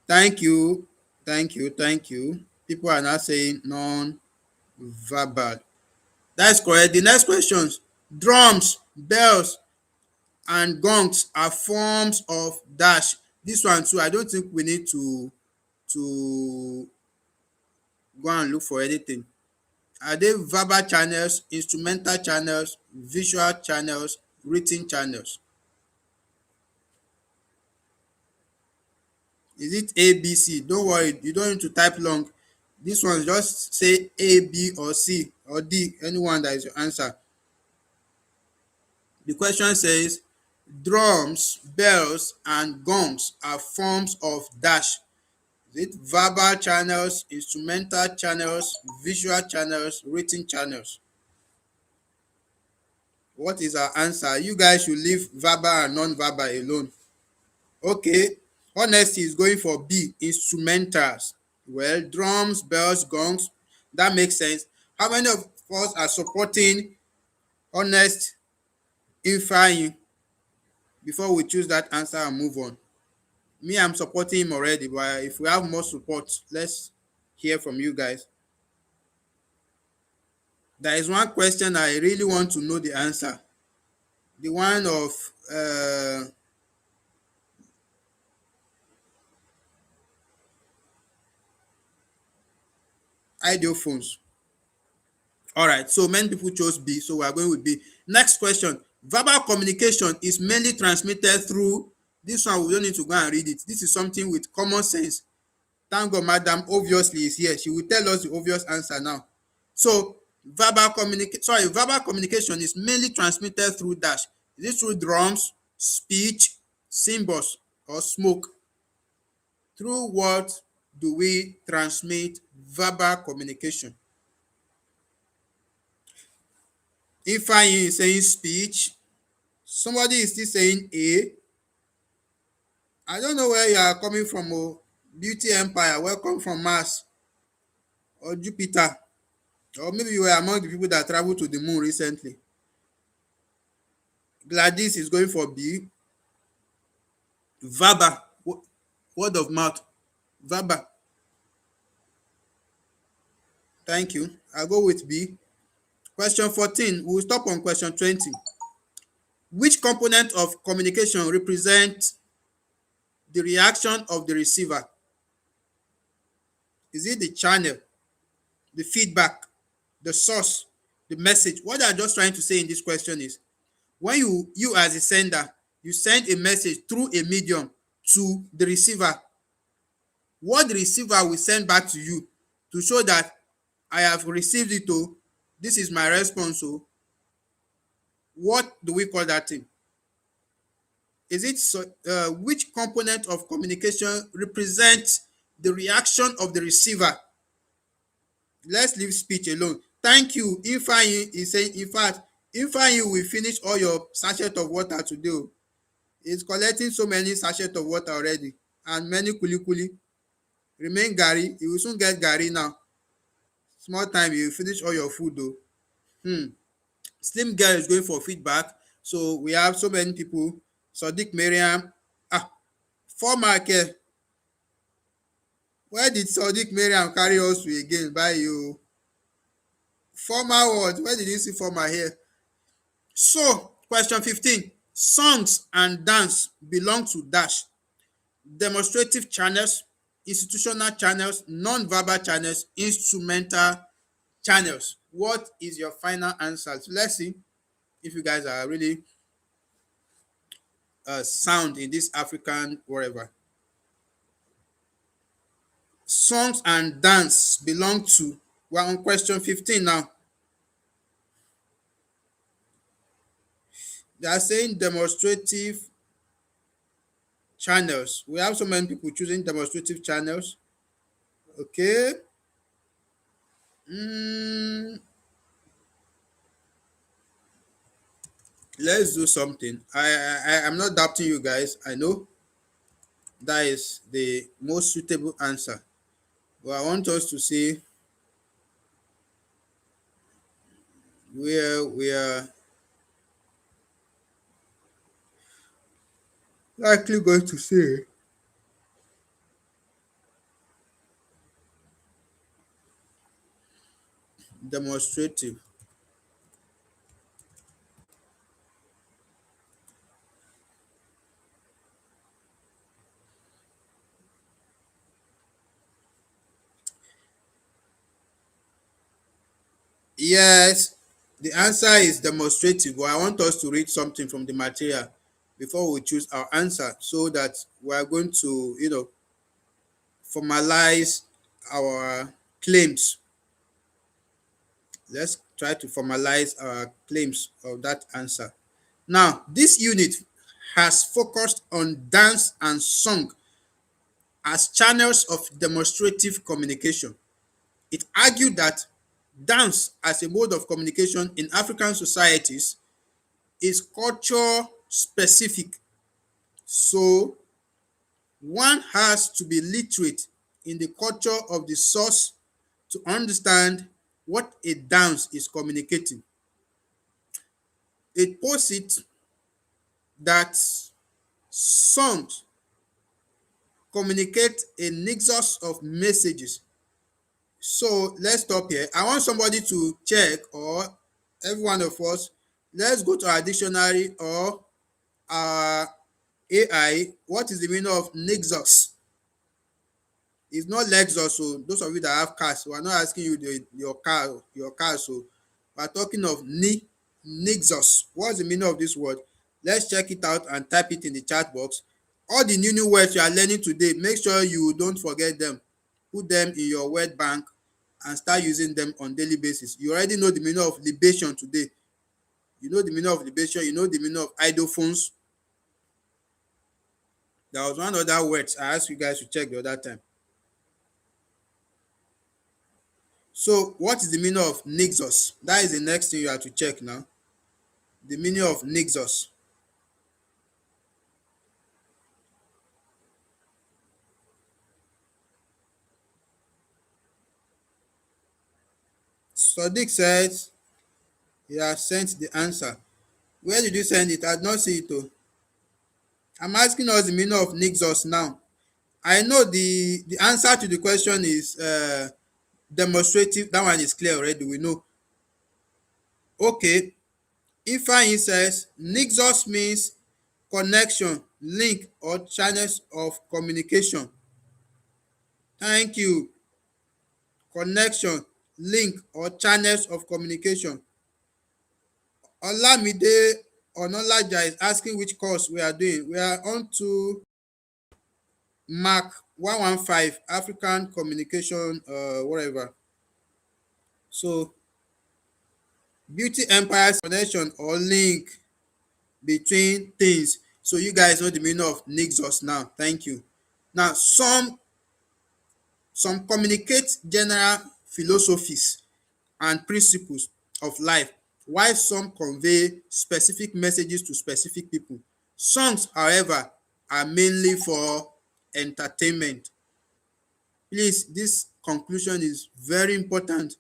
Thank you. Thank you. Thank you. People are now saying non-verbal. That's correct. The next questions. Drums, bells, and gongs are forms of dash. This one too, I don't think we need to go and look for anything. Are they verbal channels, instrumental channels, visual channels, written channels? Is it A, B, C? Don't worry, you don't need to type long. This one just say A, B, or C, or D, anyone that is your answer. The question says, drums, bells, and gongs are forms of dash. Is it verbal channels, instrumental channels, visual channels, written channels? What is our answer? You guys should leave verbal and non-verbal alone. Okay, honesty is going for B, instrumentals. Well, drums, bells, gongs, that makes sense. How many of us are supporting honest Ifeanyi before we choose that answer and move on? Me, I'm supporting him already, but if we have more support, let's hear from you guys. There is one question I really want to know the answer. The one of ideal phones. All right, so many people chose B, so we are going with B. Next question. Verbal communication is mainly transmitted through, this one we don't need to go and read it. This is something with common sense. Thank God, madam obviously is here. She will tell us the obvious answer now. So verbal communication is mainly transmitted through dash. Is it through drums, speech, symbols, or smoke? Through what do we transmit verbal communication? Ifeanyi is saying speech. Somebody is still saying A. I don't know where you are coming from. Oh, Beauty Empire, welcome from Mars or Jupiter. Or maybe you were among the people that traveled to the moon recently. Gladys is going for B. Verbal, word of mouth. Verbal. Thank you. I'll go with B. Question 14. We'll stop on question 20. Which component of communication represents the reaction of the receiver? Is it the channel, the feedback, the source, the message? What I'm just trying to say in this question is, when you as a sender, you send a message through a medium to the receiver, what the receiver will send back to you to show that I have received it, oh, this is my response, oh, what do we call that thing? Is it which component of communication represents the reaction of the receiver? Let's leave speech alone. Thank you. Ifeanyi is saying, in fact, Ifeanyi will finish all your sachet of water today. Oh. He's collecting so many sachet of water already and many kuli. Remain Gary. You will soon get Gary now. Small time, you will finish all your food though. Slim Girl is going for feedback. So we have so many people. Sadiq Mariam. Former care. Where did Sadiq Mariam carry us to again? By you. Former what? Where did you see former here? So, question 15. Songs and dance belong to dash. Demonstrative channels, institutional channels, non-verbal channels, instrumental channels. What is your final answer? So let's see if you guys are really sound in this African whatever. Songs and dance belong to. We're on question 15 now. They are saying demonstrative channels. We have so many people choosing demonstrative channels. Okay. Let's do something. I'm not doubting you guys. I know that is the most suitable answer. But I want us to see where we are likely going to say demonstrative. Yes, the answer is demonstrative, but I want us to read something from the material before we choose our answer so that we are going to, formalize our claims. Let's try to formalize our claims of that answer. Now, this unit has focused on dance and song as channels of demonstrative communication. It argued that dance as a mode of communication in African societies is culture specific. So one has to be literate in the culture of the source to understand what a dance is communicating. It posits that songs communicate a nexus of messages So let's stop here. I want somebody to check, or every one of us, let's go to our dictionary or our AI. What is the meaning of Nexus? It's not Lexus. So those of you that have cars, we are not asking you your car. So we are talking of Nexus. What's the meaning of this word? Let's check it out and type it in the chat box. All the new words you are learning today, make sure you don't forget them. Put them in your word bank and start using them on daily basis. You already know the meaning of libation today. You know the meaning of libation. You know the meaning of idle phones. There was one other word I asked you guys to check the other time. So what is the meaning of Nexus? That is the next thing you have to check now. The meaning of Nexus. Sadiq says he has sent the answer. Where did you send it? I did not see it. Oh. I'm asking us the meaning of Nexus now. I know the answer to the question is demonstrative. That one is clear already. We know. Okay. Ifeanyi says Nexus means connection, link, or channels of communication. Thank you. Connection, link, or channels of communication. Olamide Onolaja is asking which course we are doing. We are on to MAC115, African Communication, whatever. So, beauty empires, connection or link between things. So you guys know the meaning of Nexus now. Thank you. Now, some communicate general philosophies and principles of life, while some convey specific messages to specific people. Songs, however, are mainly for entertainment. Please, this conclusion is very important.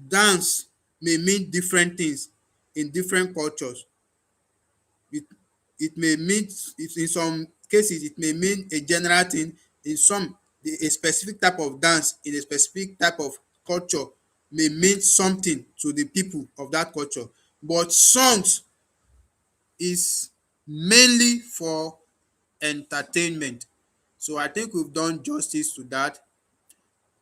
Dance may mean different things in different cultures. It, it may mean, in some cases, it may mean a general thing. In some, a specific type of dance in a specific type of culture may mean something to the people of that culture. But songs is mainly for entertainment. So I think we've done justice to that.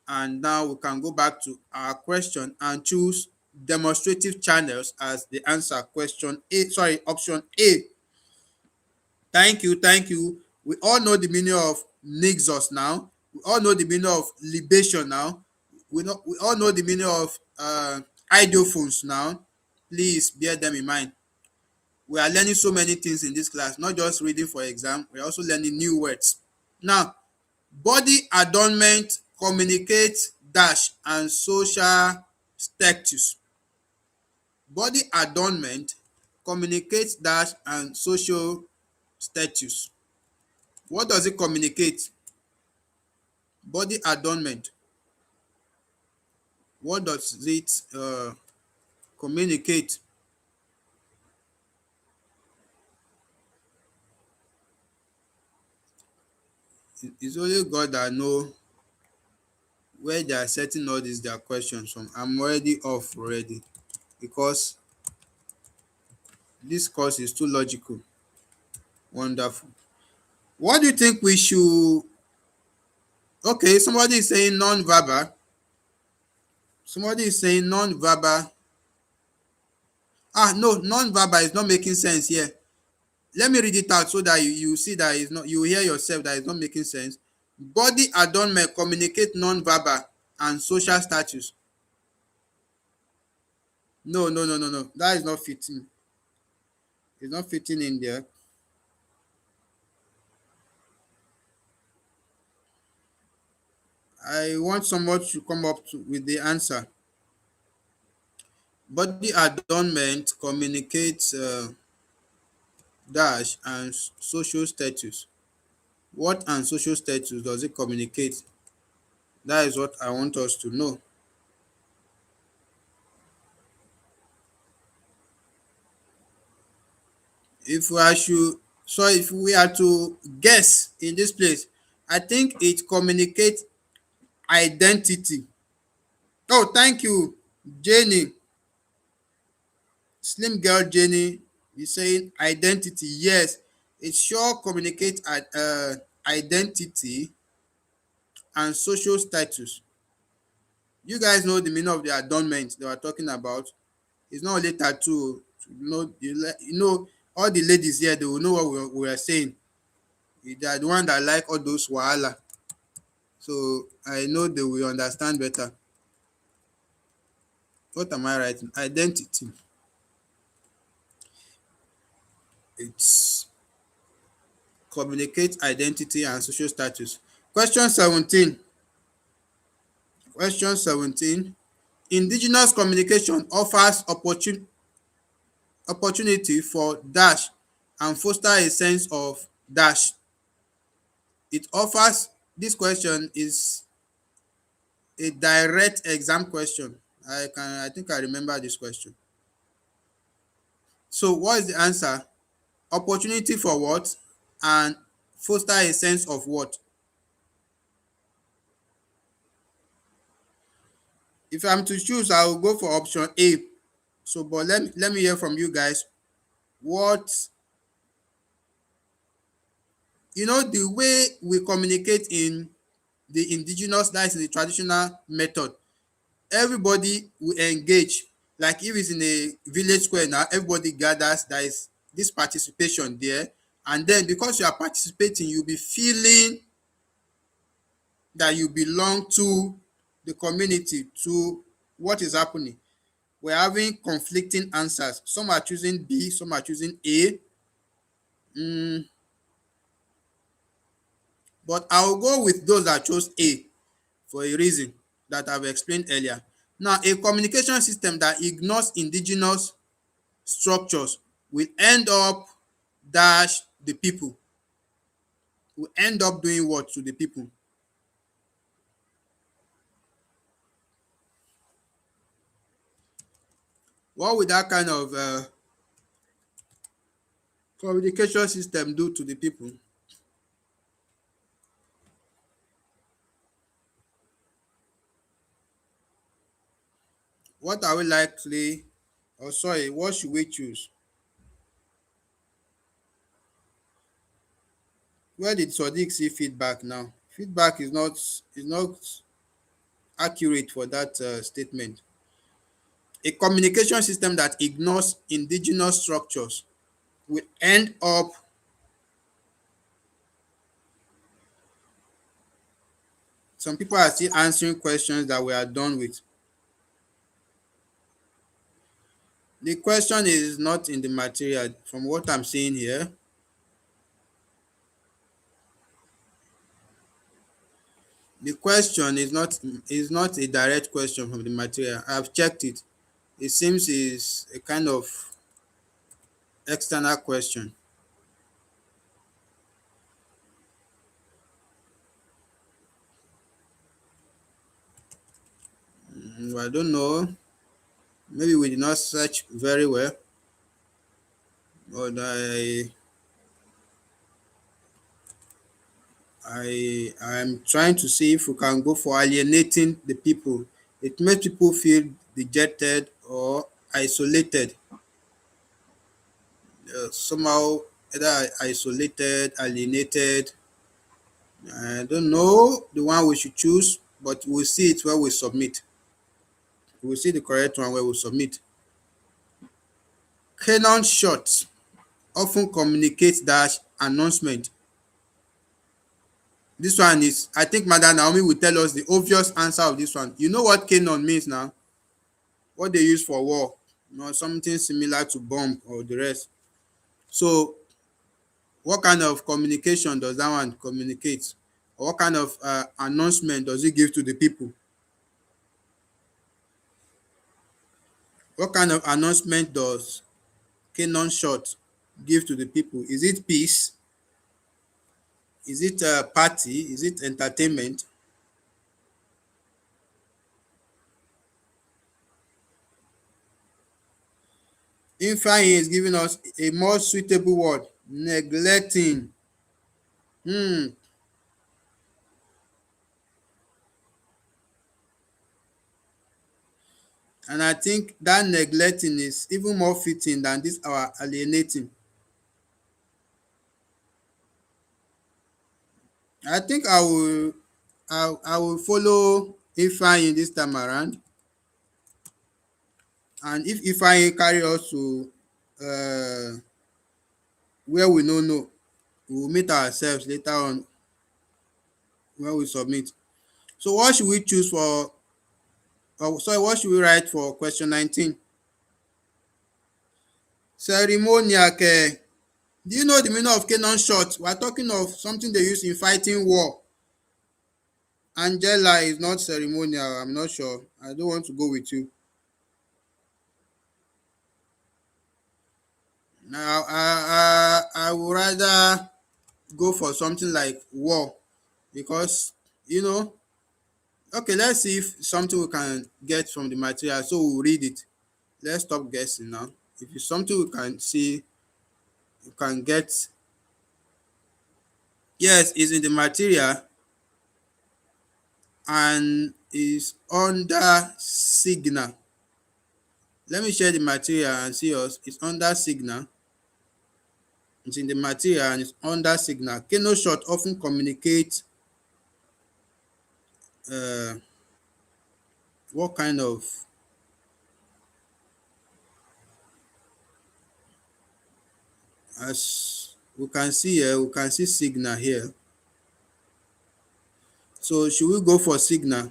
And now we can go back to our question and choose demonstrative channels as the answer. Question A, sorry, option A. Thank you, thank you. We all know the meaning of Nexus now. We all know the meaning of libation now. We all know the meaning of ideophones now. Please bear them in mind. We are learning so many things in this class, not just reading for exam. We are also learning new words. Now, body adornment communicates dash and social status. Body adornment communicates dash and social status. What does it communicate? Body adornment. What does it communicate? It's only God that know where they are setting all these their questions from. I'm already off already because this course is too logical. Wonderful. What do you think we should? Okay, somebody is saying non-verbal. Somebody is saying non-verbal. No, non-verbal is not making sense here. Let me read it out so that you see that it's not, you hear yourself that it's not making sense. Body adornment communicate non-verbal and social status. No, no, no, no, no. That is not fitting. It's not fitting in there. I want someone to come up with the answer. Body adornment communicates dash and social status. What and social status does it communicate? That is what I want us to know. If we are should so if we are to guess in this place, I think it communicates identity. Oh, thank you, Jenny. Slim girl Jenny is saying identity. Yes, it sure communicates identity and social status. You guys know the meaning of the adornment they were talking about. It's not only tattoo. You know, all the ladies here, they will know what we are saying. They are the one that like all those wahala. So I know they will understand better. What am I writing? Identity. It's communicate identity and social status. Question 17. Question 17. Indigenous communication offers opportunity for dash and foster a sense of dash. It offers, this question is a direct exam question. I think I remember this question. So what is the answer? Opportunity for what? And foster a sense of what? If I'm to choose, I will go for option A. So but let me hear from you guys. What, the way we communicate in the indigenous, that is in the traditional method, everybody will engage. Like if it's in a village square now, everybody gathers, there is this participation there, and then because you are participating, you'll be feeling that you belong to the community, to what is happening. We're having conflicting answers. Some are choosing B, some are choosing A. mm, but I'll go with those that chose A for a reason that I've explained earlier. Now, a communication system that ignores indigenous structures will end up dash the people, will end up doing what to the people? What would that kind of communication system do to the people? What are we likely, or sorry, what should we choose? Where did Sadiq see feedback now? Feedback is not accurate for that statement. A communication system that ignores indigenous structures will end up, some people are still answering questions that we are done with. The question is not in the material from what I'm seeing here. The question is not a direct question from the material. I've checked it. It seems is a kind of external question. I don't know. Maybe we did not search very well, but I'm trying to see if we can go for alienating the people. It makes people feel dejected or isolated. Somehow either isolated, alienated. I don't know the one we should choose, but we'll see it when we submit. We'll see the correct one when we submit. Canon shots often communicate dash announcement. This one is, I think Madam Naomi will tell us the obvious answer of this one. You know what canon means now? What they use for war, something similar to bomb or the rest. So what kind of communication does that one communicate? Or what kind of announcement does it give to the people? What kind of announcement does canon shot give to the people? Is it peace? Is it a party? Is it entertainment? Ifeanyi is giving us a more suitable word, neglecting. Hmm. And I think that neglecting is even more fitting than this our alienating. I think I will follow Ifeanyi this time around. And if Ifeanyi carry us to where we no know, we will meet ourselves later on when we submit. So what should we choose for, sorry, what should we write for question 19? Ceremonial care. Do you know the meaning of cannon shot? We are talking of something they use in fighting war. Angela is not ceremonial. I'm not sure. I don't want to go with you. Now, I would rather go for something like war because, you know, okay, let's see if something we can get from the material. So we'll read it. Let's stop guessing now. If it's something we can see, you can get. Yes, it's in the material and is under signal. Let me share the material and see us. It's under signal. It's in the material and it's under signal. Keno shot often communicate what kind of, as we can see here, we can see signal here. So should we go for signal?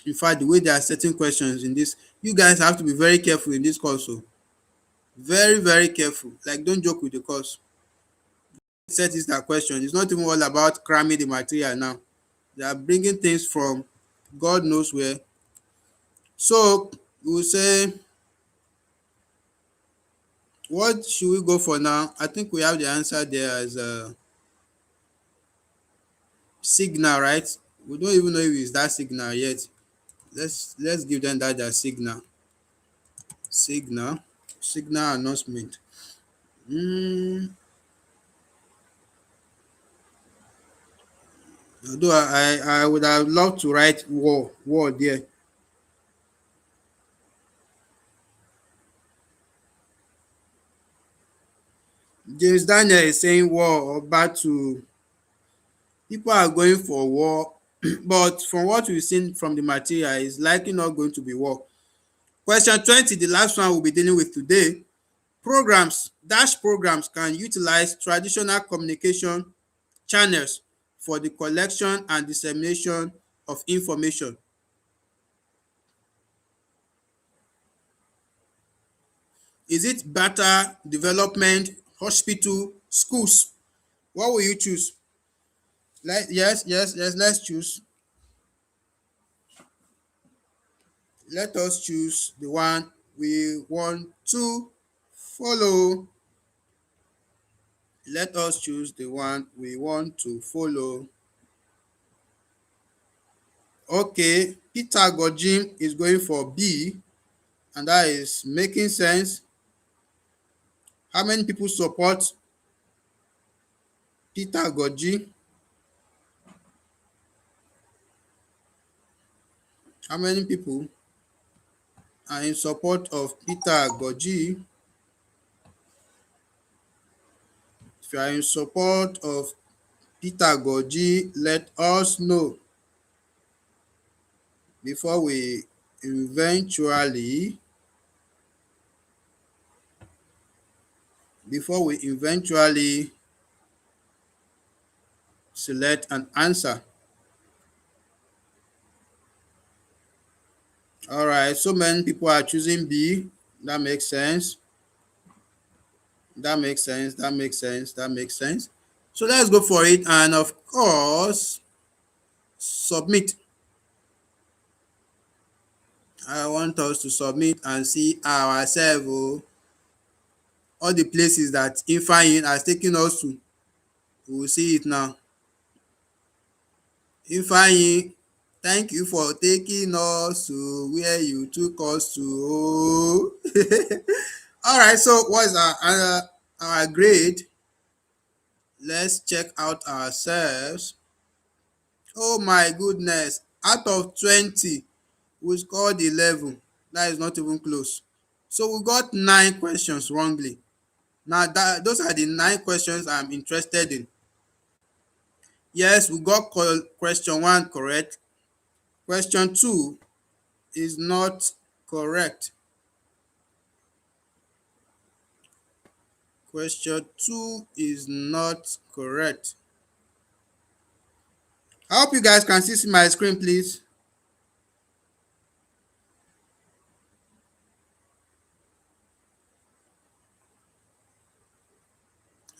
In fact, the way they are setting questions in this, you guys have to be very careful in this course. So very, very careful. Like, don't joke with the course. Set is that question. It's not even all about cramming the material now. They are bringing things from God knows where. So we will say, what should we go for now? I think we have the answer there as signal, right? We don't even know if it's that signal yet. Let's give them that their signal. Signal. Signal announcement. Although I would have loved to write war there. James Daniel is saying war or battle. People are going for war, but from what we've seen from the material, it's likely not going to be war. Question 20, the last one we'll be dealing with today. Programs, dash programs can utilize traditional communication channels for the collection and dissemination of information. Is it better development, hospital, schools? What will you choose? Yes, let's choose. Let us choose the one we want to follow. Let us choose the one we want to follow. Okay, Peter Gojim is going for B, and that is making sense. How many people support Peter Gojim? How many people are in support of Peter Gojim? If you are in support of Peter Gojim, let us know before we eventually select an answer. All right, so many people are choosing B. That makes sense. That makes sense. That makes sense. That makes sense. So let's go for it. And of course, submit. I want us to submit and see ourselves. Oh, all the places that Ifeanyi has taken us to. We will see it now. Ifeanyi, thank you for taking us to where you took us to. Oh. All right, so what's our grade? Let's check out ourselves. Oh my goodness, out of 20, we scored 11. That is not even close. So we got 9 questions wrongly. Now those are the 9 questions I'm interested in. Yes, we got question 1 correct. Question 2 is not correct. Question 2 is not correct. I hope you guys can see my screen, please.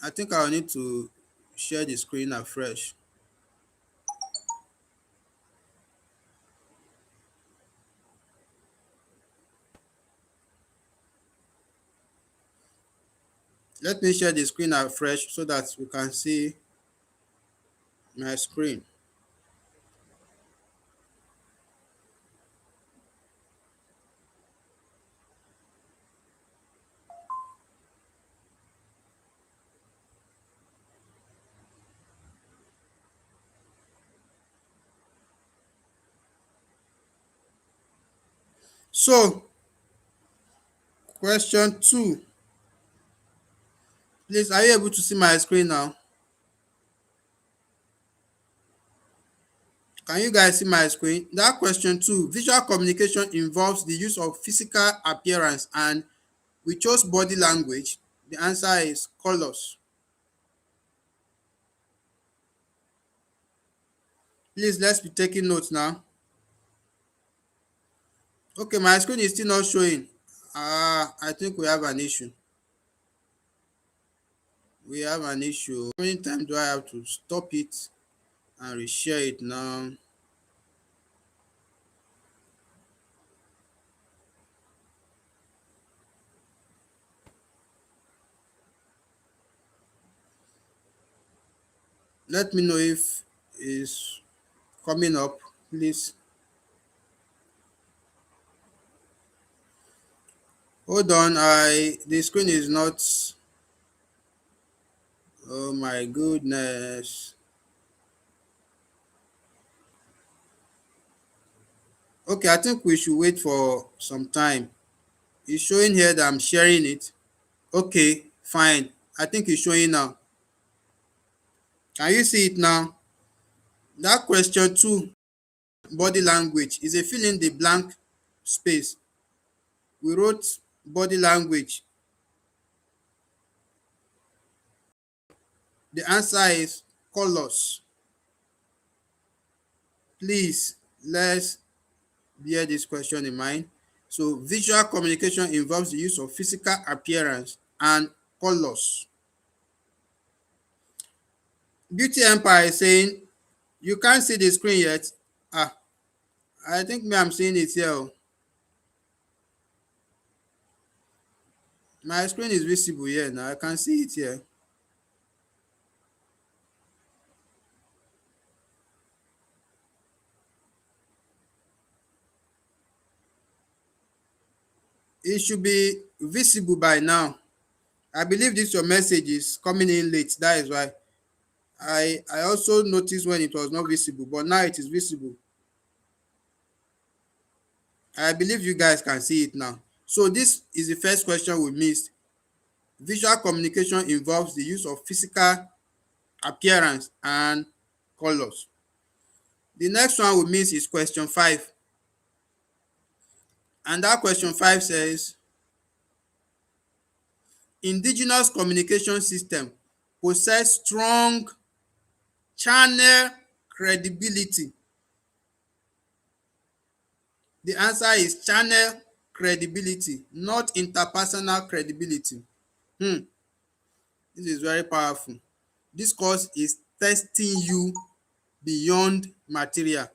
I think I'll need to share the screen afresh. Let me share the screen afresh so that we can see my screen. So, question 2. Please, are you able to see my screen now? Can you guys see my screen? That question 2, visual communication involves the use of physical appearance and we chose body language. The answer is colors. Please, let's be taking notes now. Okay, my screen is still not showing. I think we have an issue. We have an issue. How many times do I have to stop it and reshare it now? Let me know if it's coming up, please. Hold on, the screen is not. Oh my goodness. Okay, I think we should wait for some time. It's showing here that I'm sharing it. Okay, fine. I think it's showing now. Can you see it now? That question 2, body language, is a fill in the blank space. We wrote body language. The answer is colors. Please, let's bear this question in mind. So, visual communication involves the use of physical appearance and colors. Beauty Empire is saying, you can't see the screen yet. Ah, I think me, I'm seeing it here. Oh. My screen is visible here now. I can see it here. It should be visible by now. I believe this your message is coming in late. That is why. I also noticed when it was not visible, but now it is visible. I believe you guys can see it now. So this is the first question we missed. Visual communication involves the use of physical appearance and colors. The next one we miss is question 5. And that question 5 says, indigenous communication system possess strong channel credibility. The answer is channel credibility, not interpersonal credibility. This is very powerful. This course is testing you beyond material,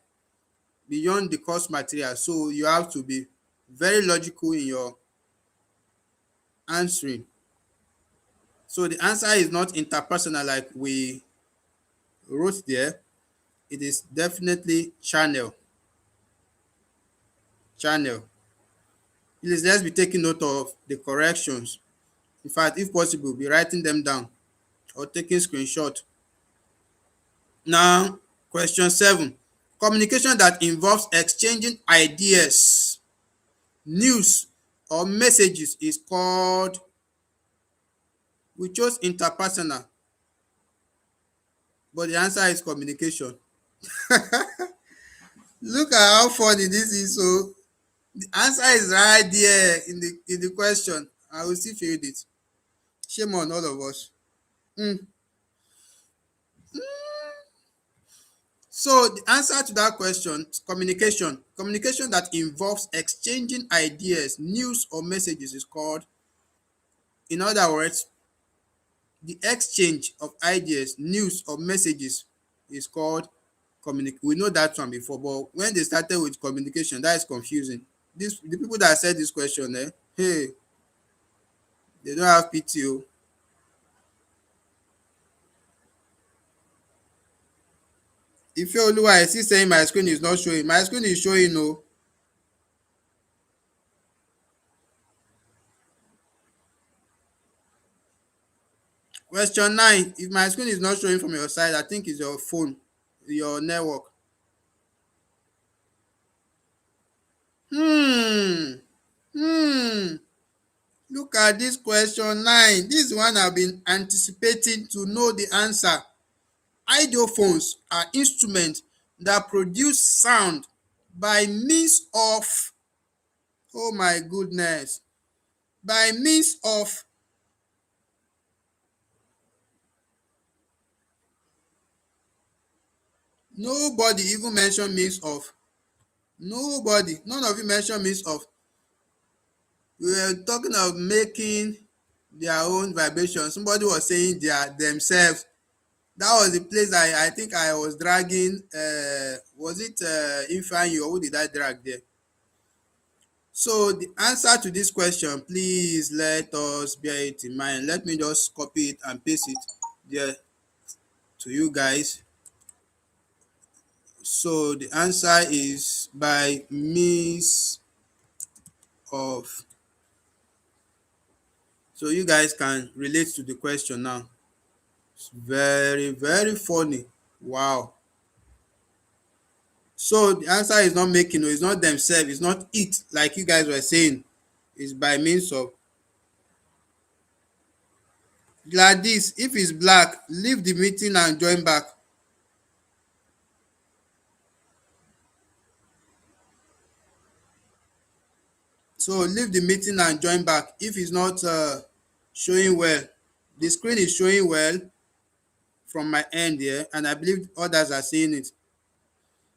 beyond the course material. So you have to be very logical in your answering. So the answer is not interpersonal like we wrote there. It is definitely channel. Channel. Please, let's be taking note of the corrections. In fact, if possible, be writing them down or taking screenshot. Now, question 7. Communication that involves exchanging ideas news or messages is called? We chose interpersonal, but the answer is communication. Look at how funny this is. So the answer is right there in the question. I will still failed it. Shame on all of us. Mm. So the answer to that question is communication. Communication that involves exchanging ideas, news, or messages is called, in other words, the exchange of ideas, news, or messages is called communication. We know that one before, but when they started with communication, that is confusing. The people that said this question, hey, they don't have PTO. If Oluwa, I see saying my screen is not showing. My screen is showing, no. Question 9. If my screen is not showing from your side, I think it's your phone, your network. Hmm. Hmm. Look at this question 9. This one I've been anticipating to know the answer. Idiophones are instruments that produce sound by means of, oh my goodness, by means of, nobody even mention means of. Nobody, none of you mention means of. We were talking of making their own vibration. Somebody was saying themselves. That was the place I think I was dragging. Was it Ifeanyi, or who did I drag there? So the answer to this question, please let us bear it in mind. Let me just copy it and paste it there to you guys. So the answer is by means of. So you guys can relate to the question now. It's very, very funny. Wow. So the answer is not making, it's not themselves, it's not it, like you guys were saying. It's by means of. Gladys, if it's black, leave the meeting and join back. So leave the meeting and join back if it's not showing well. The screen is showing well from my end here, and I believe others are seeing it.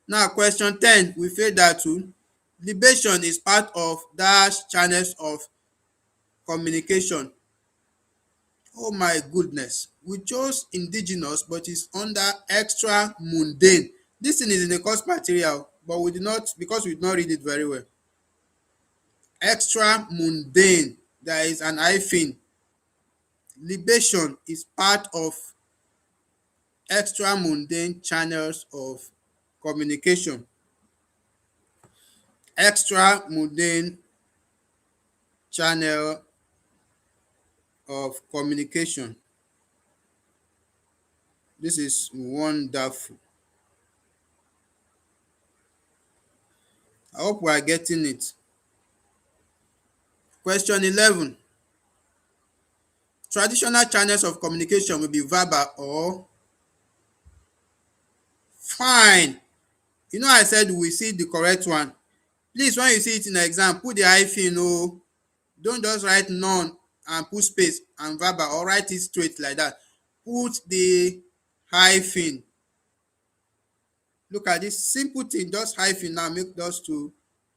Now, question 10, we failed that too. Libation is part of dash channels of communication. Oh my goodness. We chose indigenous, but it's under extra mundane. This thing is in the course material, but we did not, because we did not read it very well. Extra mundane. There is an hyphen. Libation is part of extra mundane channels of communication. Extra mundane channel of communication. This is wonderful. I hope we are getting it. Question 11. Traditional channels of communication will be verbal or fine. You know, I said we see the correct one. Please, when you see it in the exam, put the hyphen. Oh, don't just write none and put space and verbal, or write it straight like that. Put the hyphen. Look at this simple thing, just hyphen now, make us to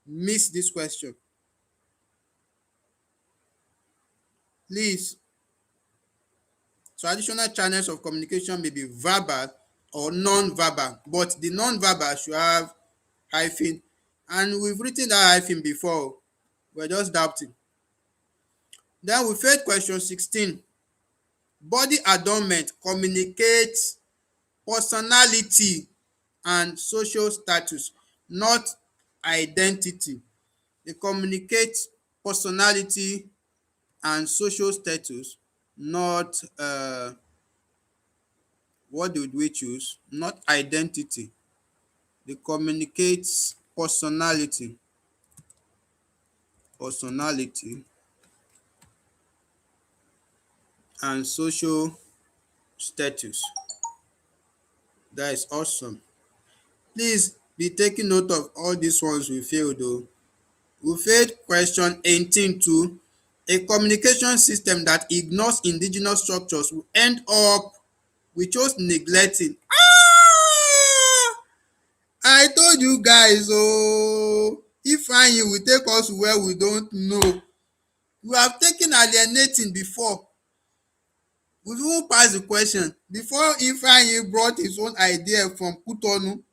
miss this question. Please, traditional channels of communication may be verbal or non-verbal, but the non-verbal should have hyphen, and we've written that hyphen before. We're just doubting. Then we failed question 16. Body adornment communicates personality and social status, not identity. They communicate personality and social status, not what did we choose? Not identity. They communicate personality. personality, and social status. That is awesome. Please be taking note of all these ones we failed though. We failed question 18 too. A communication system that ignores indigenous structures will end up with just neglecting. I told you guys Ifeanyi will take us where we don't know. We have taken alienating before. We even pass the question before Ifeanyi brought his own idea from Kutonu,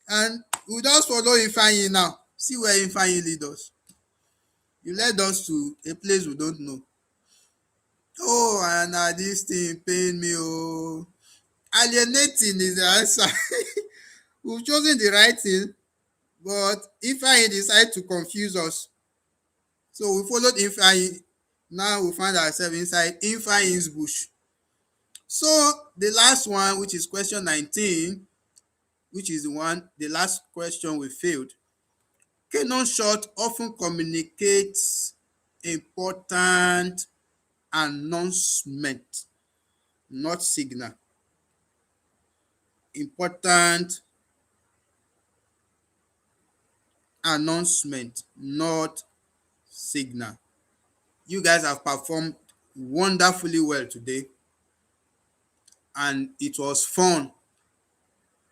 and we just follow Ifeanyi now. See where Ifeanyi lead us. You led us to a place we don't know. Oh, and this thing pain me. Oh, alienating is the answer. We've chosen the right thing, but Ifeanyi decided to confuse us. So we followed Ifeanyi. Now we find ourselves inside Ifeanyi's bush. So the last one, which is question 19, which is the last question we failed. Canon short often communicates important announcement, not signal. Important announcement, not signal. You guys have performed wonderfully well today, and it was fun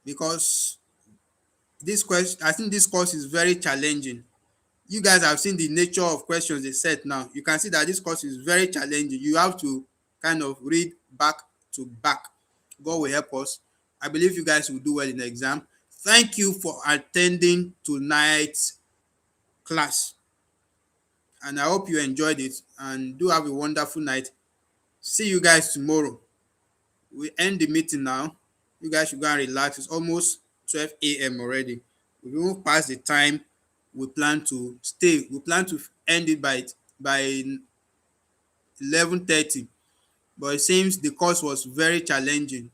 because I think this course is very challenging. You guys have seen the nature of questions they set now. You can see that this course is very challenging. You have to kind of read back to back. God will help us. I believe you guys will do well in the exam. Thank you for attending tonight's class. And I hope you enjoyed it and do have a wonderful night. See you guys tomorrow. We end the meeting now. You guys should go and relax. It's almost 12 a.m. already. We won't pass the time we plan to stay. We plan to end it by 11:30, but it seems the course was very challenging.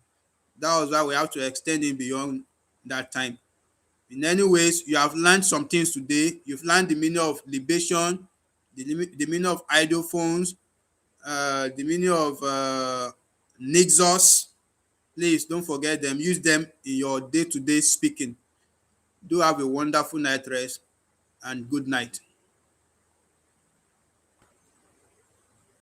That was why we have to extend it beyond that time. In any ways, you have learned some things today. You've learned the meaning of libation, the meaning of idle phones, the meaning of nixos. Please don't forget them. Use them in your day-to-day speaking. Do have a wonderful night rest and good night.